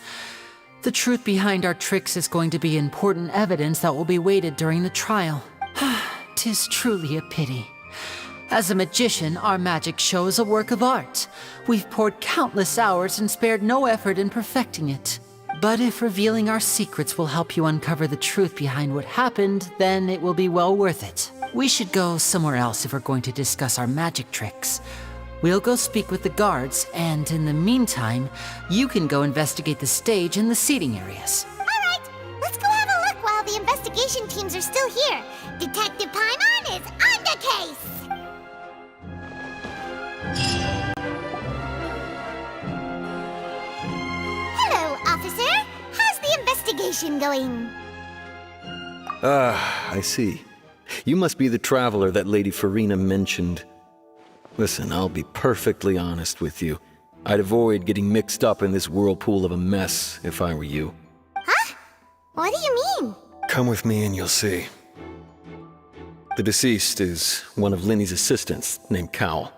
The truth behind our tricks is going to be important evidence that will be weighted during the trial. 'Tis truly a pity. As a magician, our magic show is a work of art. We've poured countless hours and spared no effort in perfecting it. But if revealing our secrets will help you uncover the truth behind what happened, then it will be well worth it. We should go somewhere else if we're going to discuss our magic tricks. We'll go speak with the guards, and in the meantime, you can go investigate the stage and the seating areas. Alright, let's go have a look while the investigation teams are still here. Detective Paimon is on the case! Hello, officer. How's the investigation going? I see. You must be the traveler that Lady Furina mentioned. Listen, I'll be perfectly honest with you. I'd avoid getting mixed up in this whirlpool of a mess if I were you. Huh? What do you mean? Come with me and you'll see. The deceased is one of Lyney's assistants named Cal.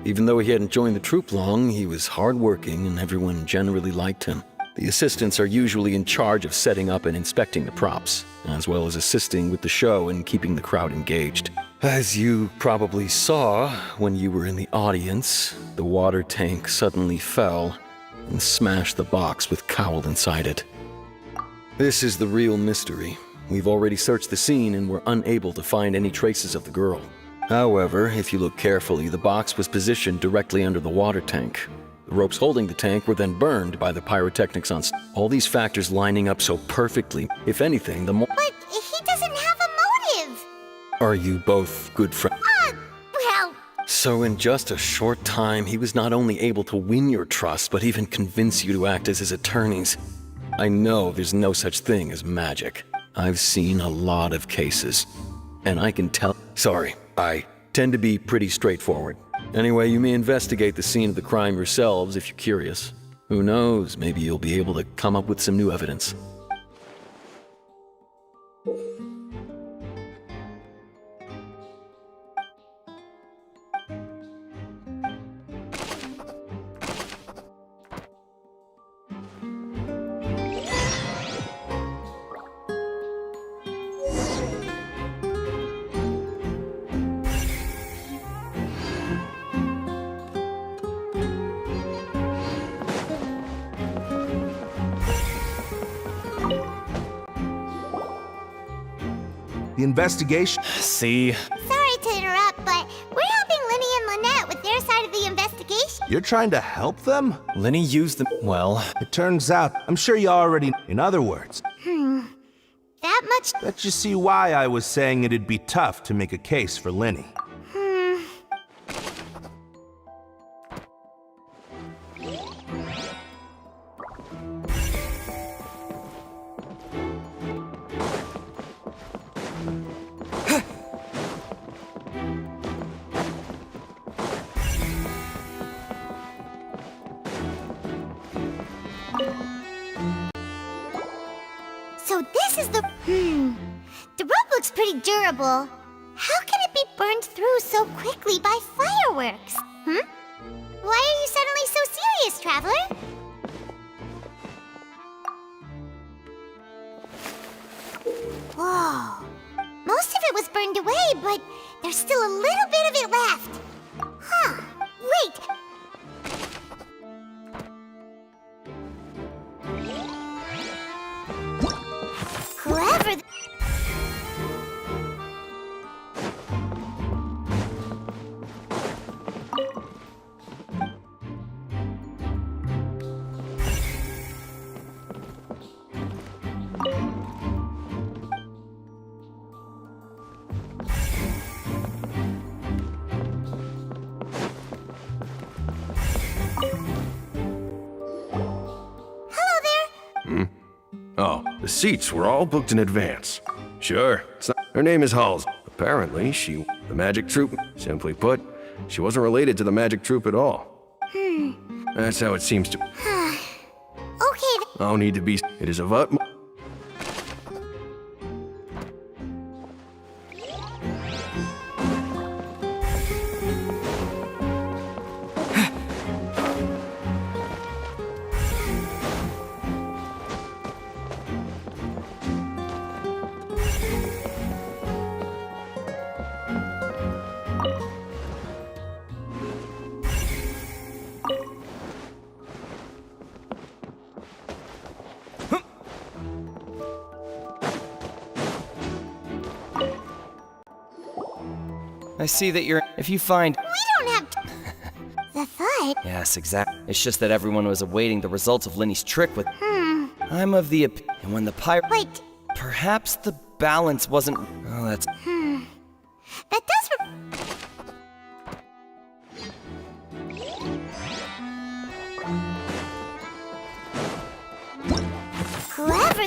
Even though he hadn't joined the troupe long, he was hardworking and everyone generally liked him. The assistants are usually in charge of setting up and inspecting the props, as well as assisting with the show and keeping the crowd engaged. As you probably saw when you were in the audience, the water tank suddenly fell and smashed the box with Cowl inside it. This is the real mystery. We've already searched the scene and were unable to find any traces of the girl. However, if you look carefully, the box was positioned directly under the water tank. The ropes holding the tank were then burned by the pyrotechnics on all these factors lining up so perfectly. If anything, the more— But he doesn't have a motive! Are you both good friends? Well— So in just a short time, he was not only able to win your trust, but even convince you to act as his attorneys. I know there's no such thing as magic. I've seen a lot of cases, and I can tell— Sorry, I tend to be pretty straightforward. Anyway, you may investigate the scene of the crime yourselves if you're curious. Who knows, maybe you'll be able to come up with some new evidence. The investigation. See? Sorry to interrupt, but we're helping Lyney and Lynette with their side of the investigation. You're trying to help them? Lyney used them. Well, it turns out, I'm sure you already. In other words, That much. that you see why I was saying it'd be tough to make a case for Lyney. So this is the... The rope looks pretty durable. How can it be burned through so quickly by fireworks? Why are you suddenly so serious, traveler? Whoa. Most of it was burned away, but there's still a little bit of it left. Huh. Wait. Clever. Oh, the seats were all booked in advance. Sure, her name is Halls. Apparently, the magic troupe. Simply put, she wasn't related to the magic troupe at all. That's how it seems to. Okay. No need to be. It is of utmost. I see that you're... If you find... We don't have... The foot? Yes, exactly. It's just that everyone was awaiting the results of Lyney's trick with... I'm of the and when the pirate... Wait. Perhaps the balance wasn't... Oh, that's... That does... Whoever...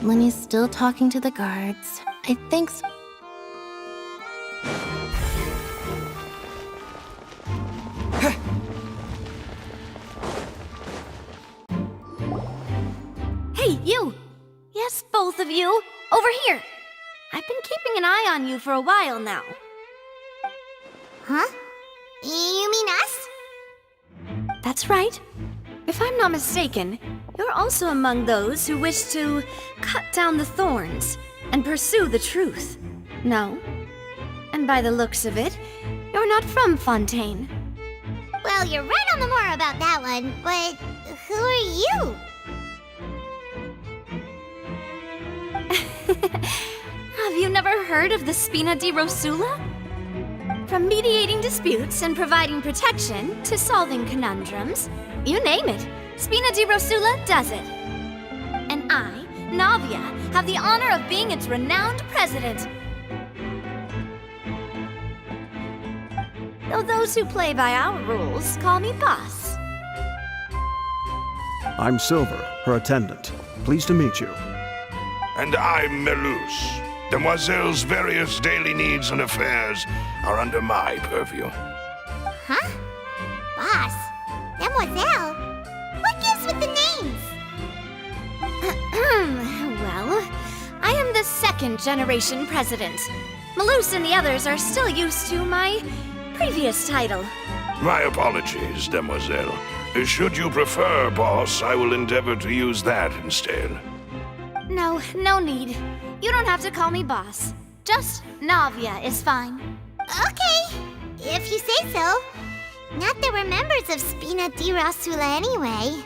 Lyney's still talking to the guards. I think so. Hey, you! Yes, both of you! Over here! I've been keeping an eye on you for a while now. Huh? You mean us? That's right. If I'm not mistaken, you're also among those who wish to cut down the thorns and pursue the truth. No? And by the looks of it, you're not from Fontaine. Well, you're right on the more about that one, but who are you? Have you never heard of the Spina di Rosula? From mediating disputes and providing protection to solving conundrums, you name it, Spina di Rosula does it. And I, Navia, have the honor of being its renowned president. Though those who play by our rules call me boss. I'm Silver, her attendant. Pleased to meet you. And I'm Melus. Demoiselle's various daily needs and affairs are under my purview. Huh? Boss? Demoiselle? What gives with the names? Well, I am the second generation president. Melus and the others are still used to my previous title. My apologies, Demoiselle. Should you prefer, boss, I will endeavor to use that instead. No, no need. You don't have to call me boss. Just Navia is fine. Okay, if you say so. Not that we're members of Spina di Rosula anyway.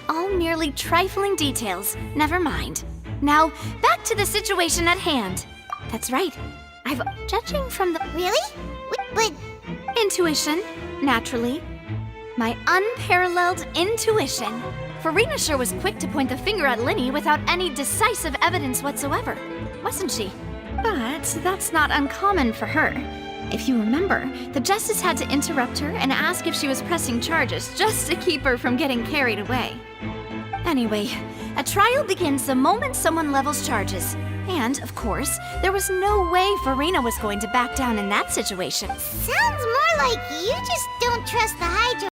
All merely trifling details. Never mind. Now, back to the situation at hand. That's right. Judging from the... Really? But... Intuition, naturally. My unparalleled intuition. Furina sure was quick to point the finger at Lyney without any decisive evidence whatsoever, wasn't she? But that's not uncommon for her. If you remember, the Justice had to interrupt her and ask if she was pressing charges just to keep her from getting carried away. Anyway, a trial begins the moment someone levels charges. And, of course, there was no way Furina was going to back down in that situation. Sounds more like you just don't trust the Hydra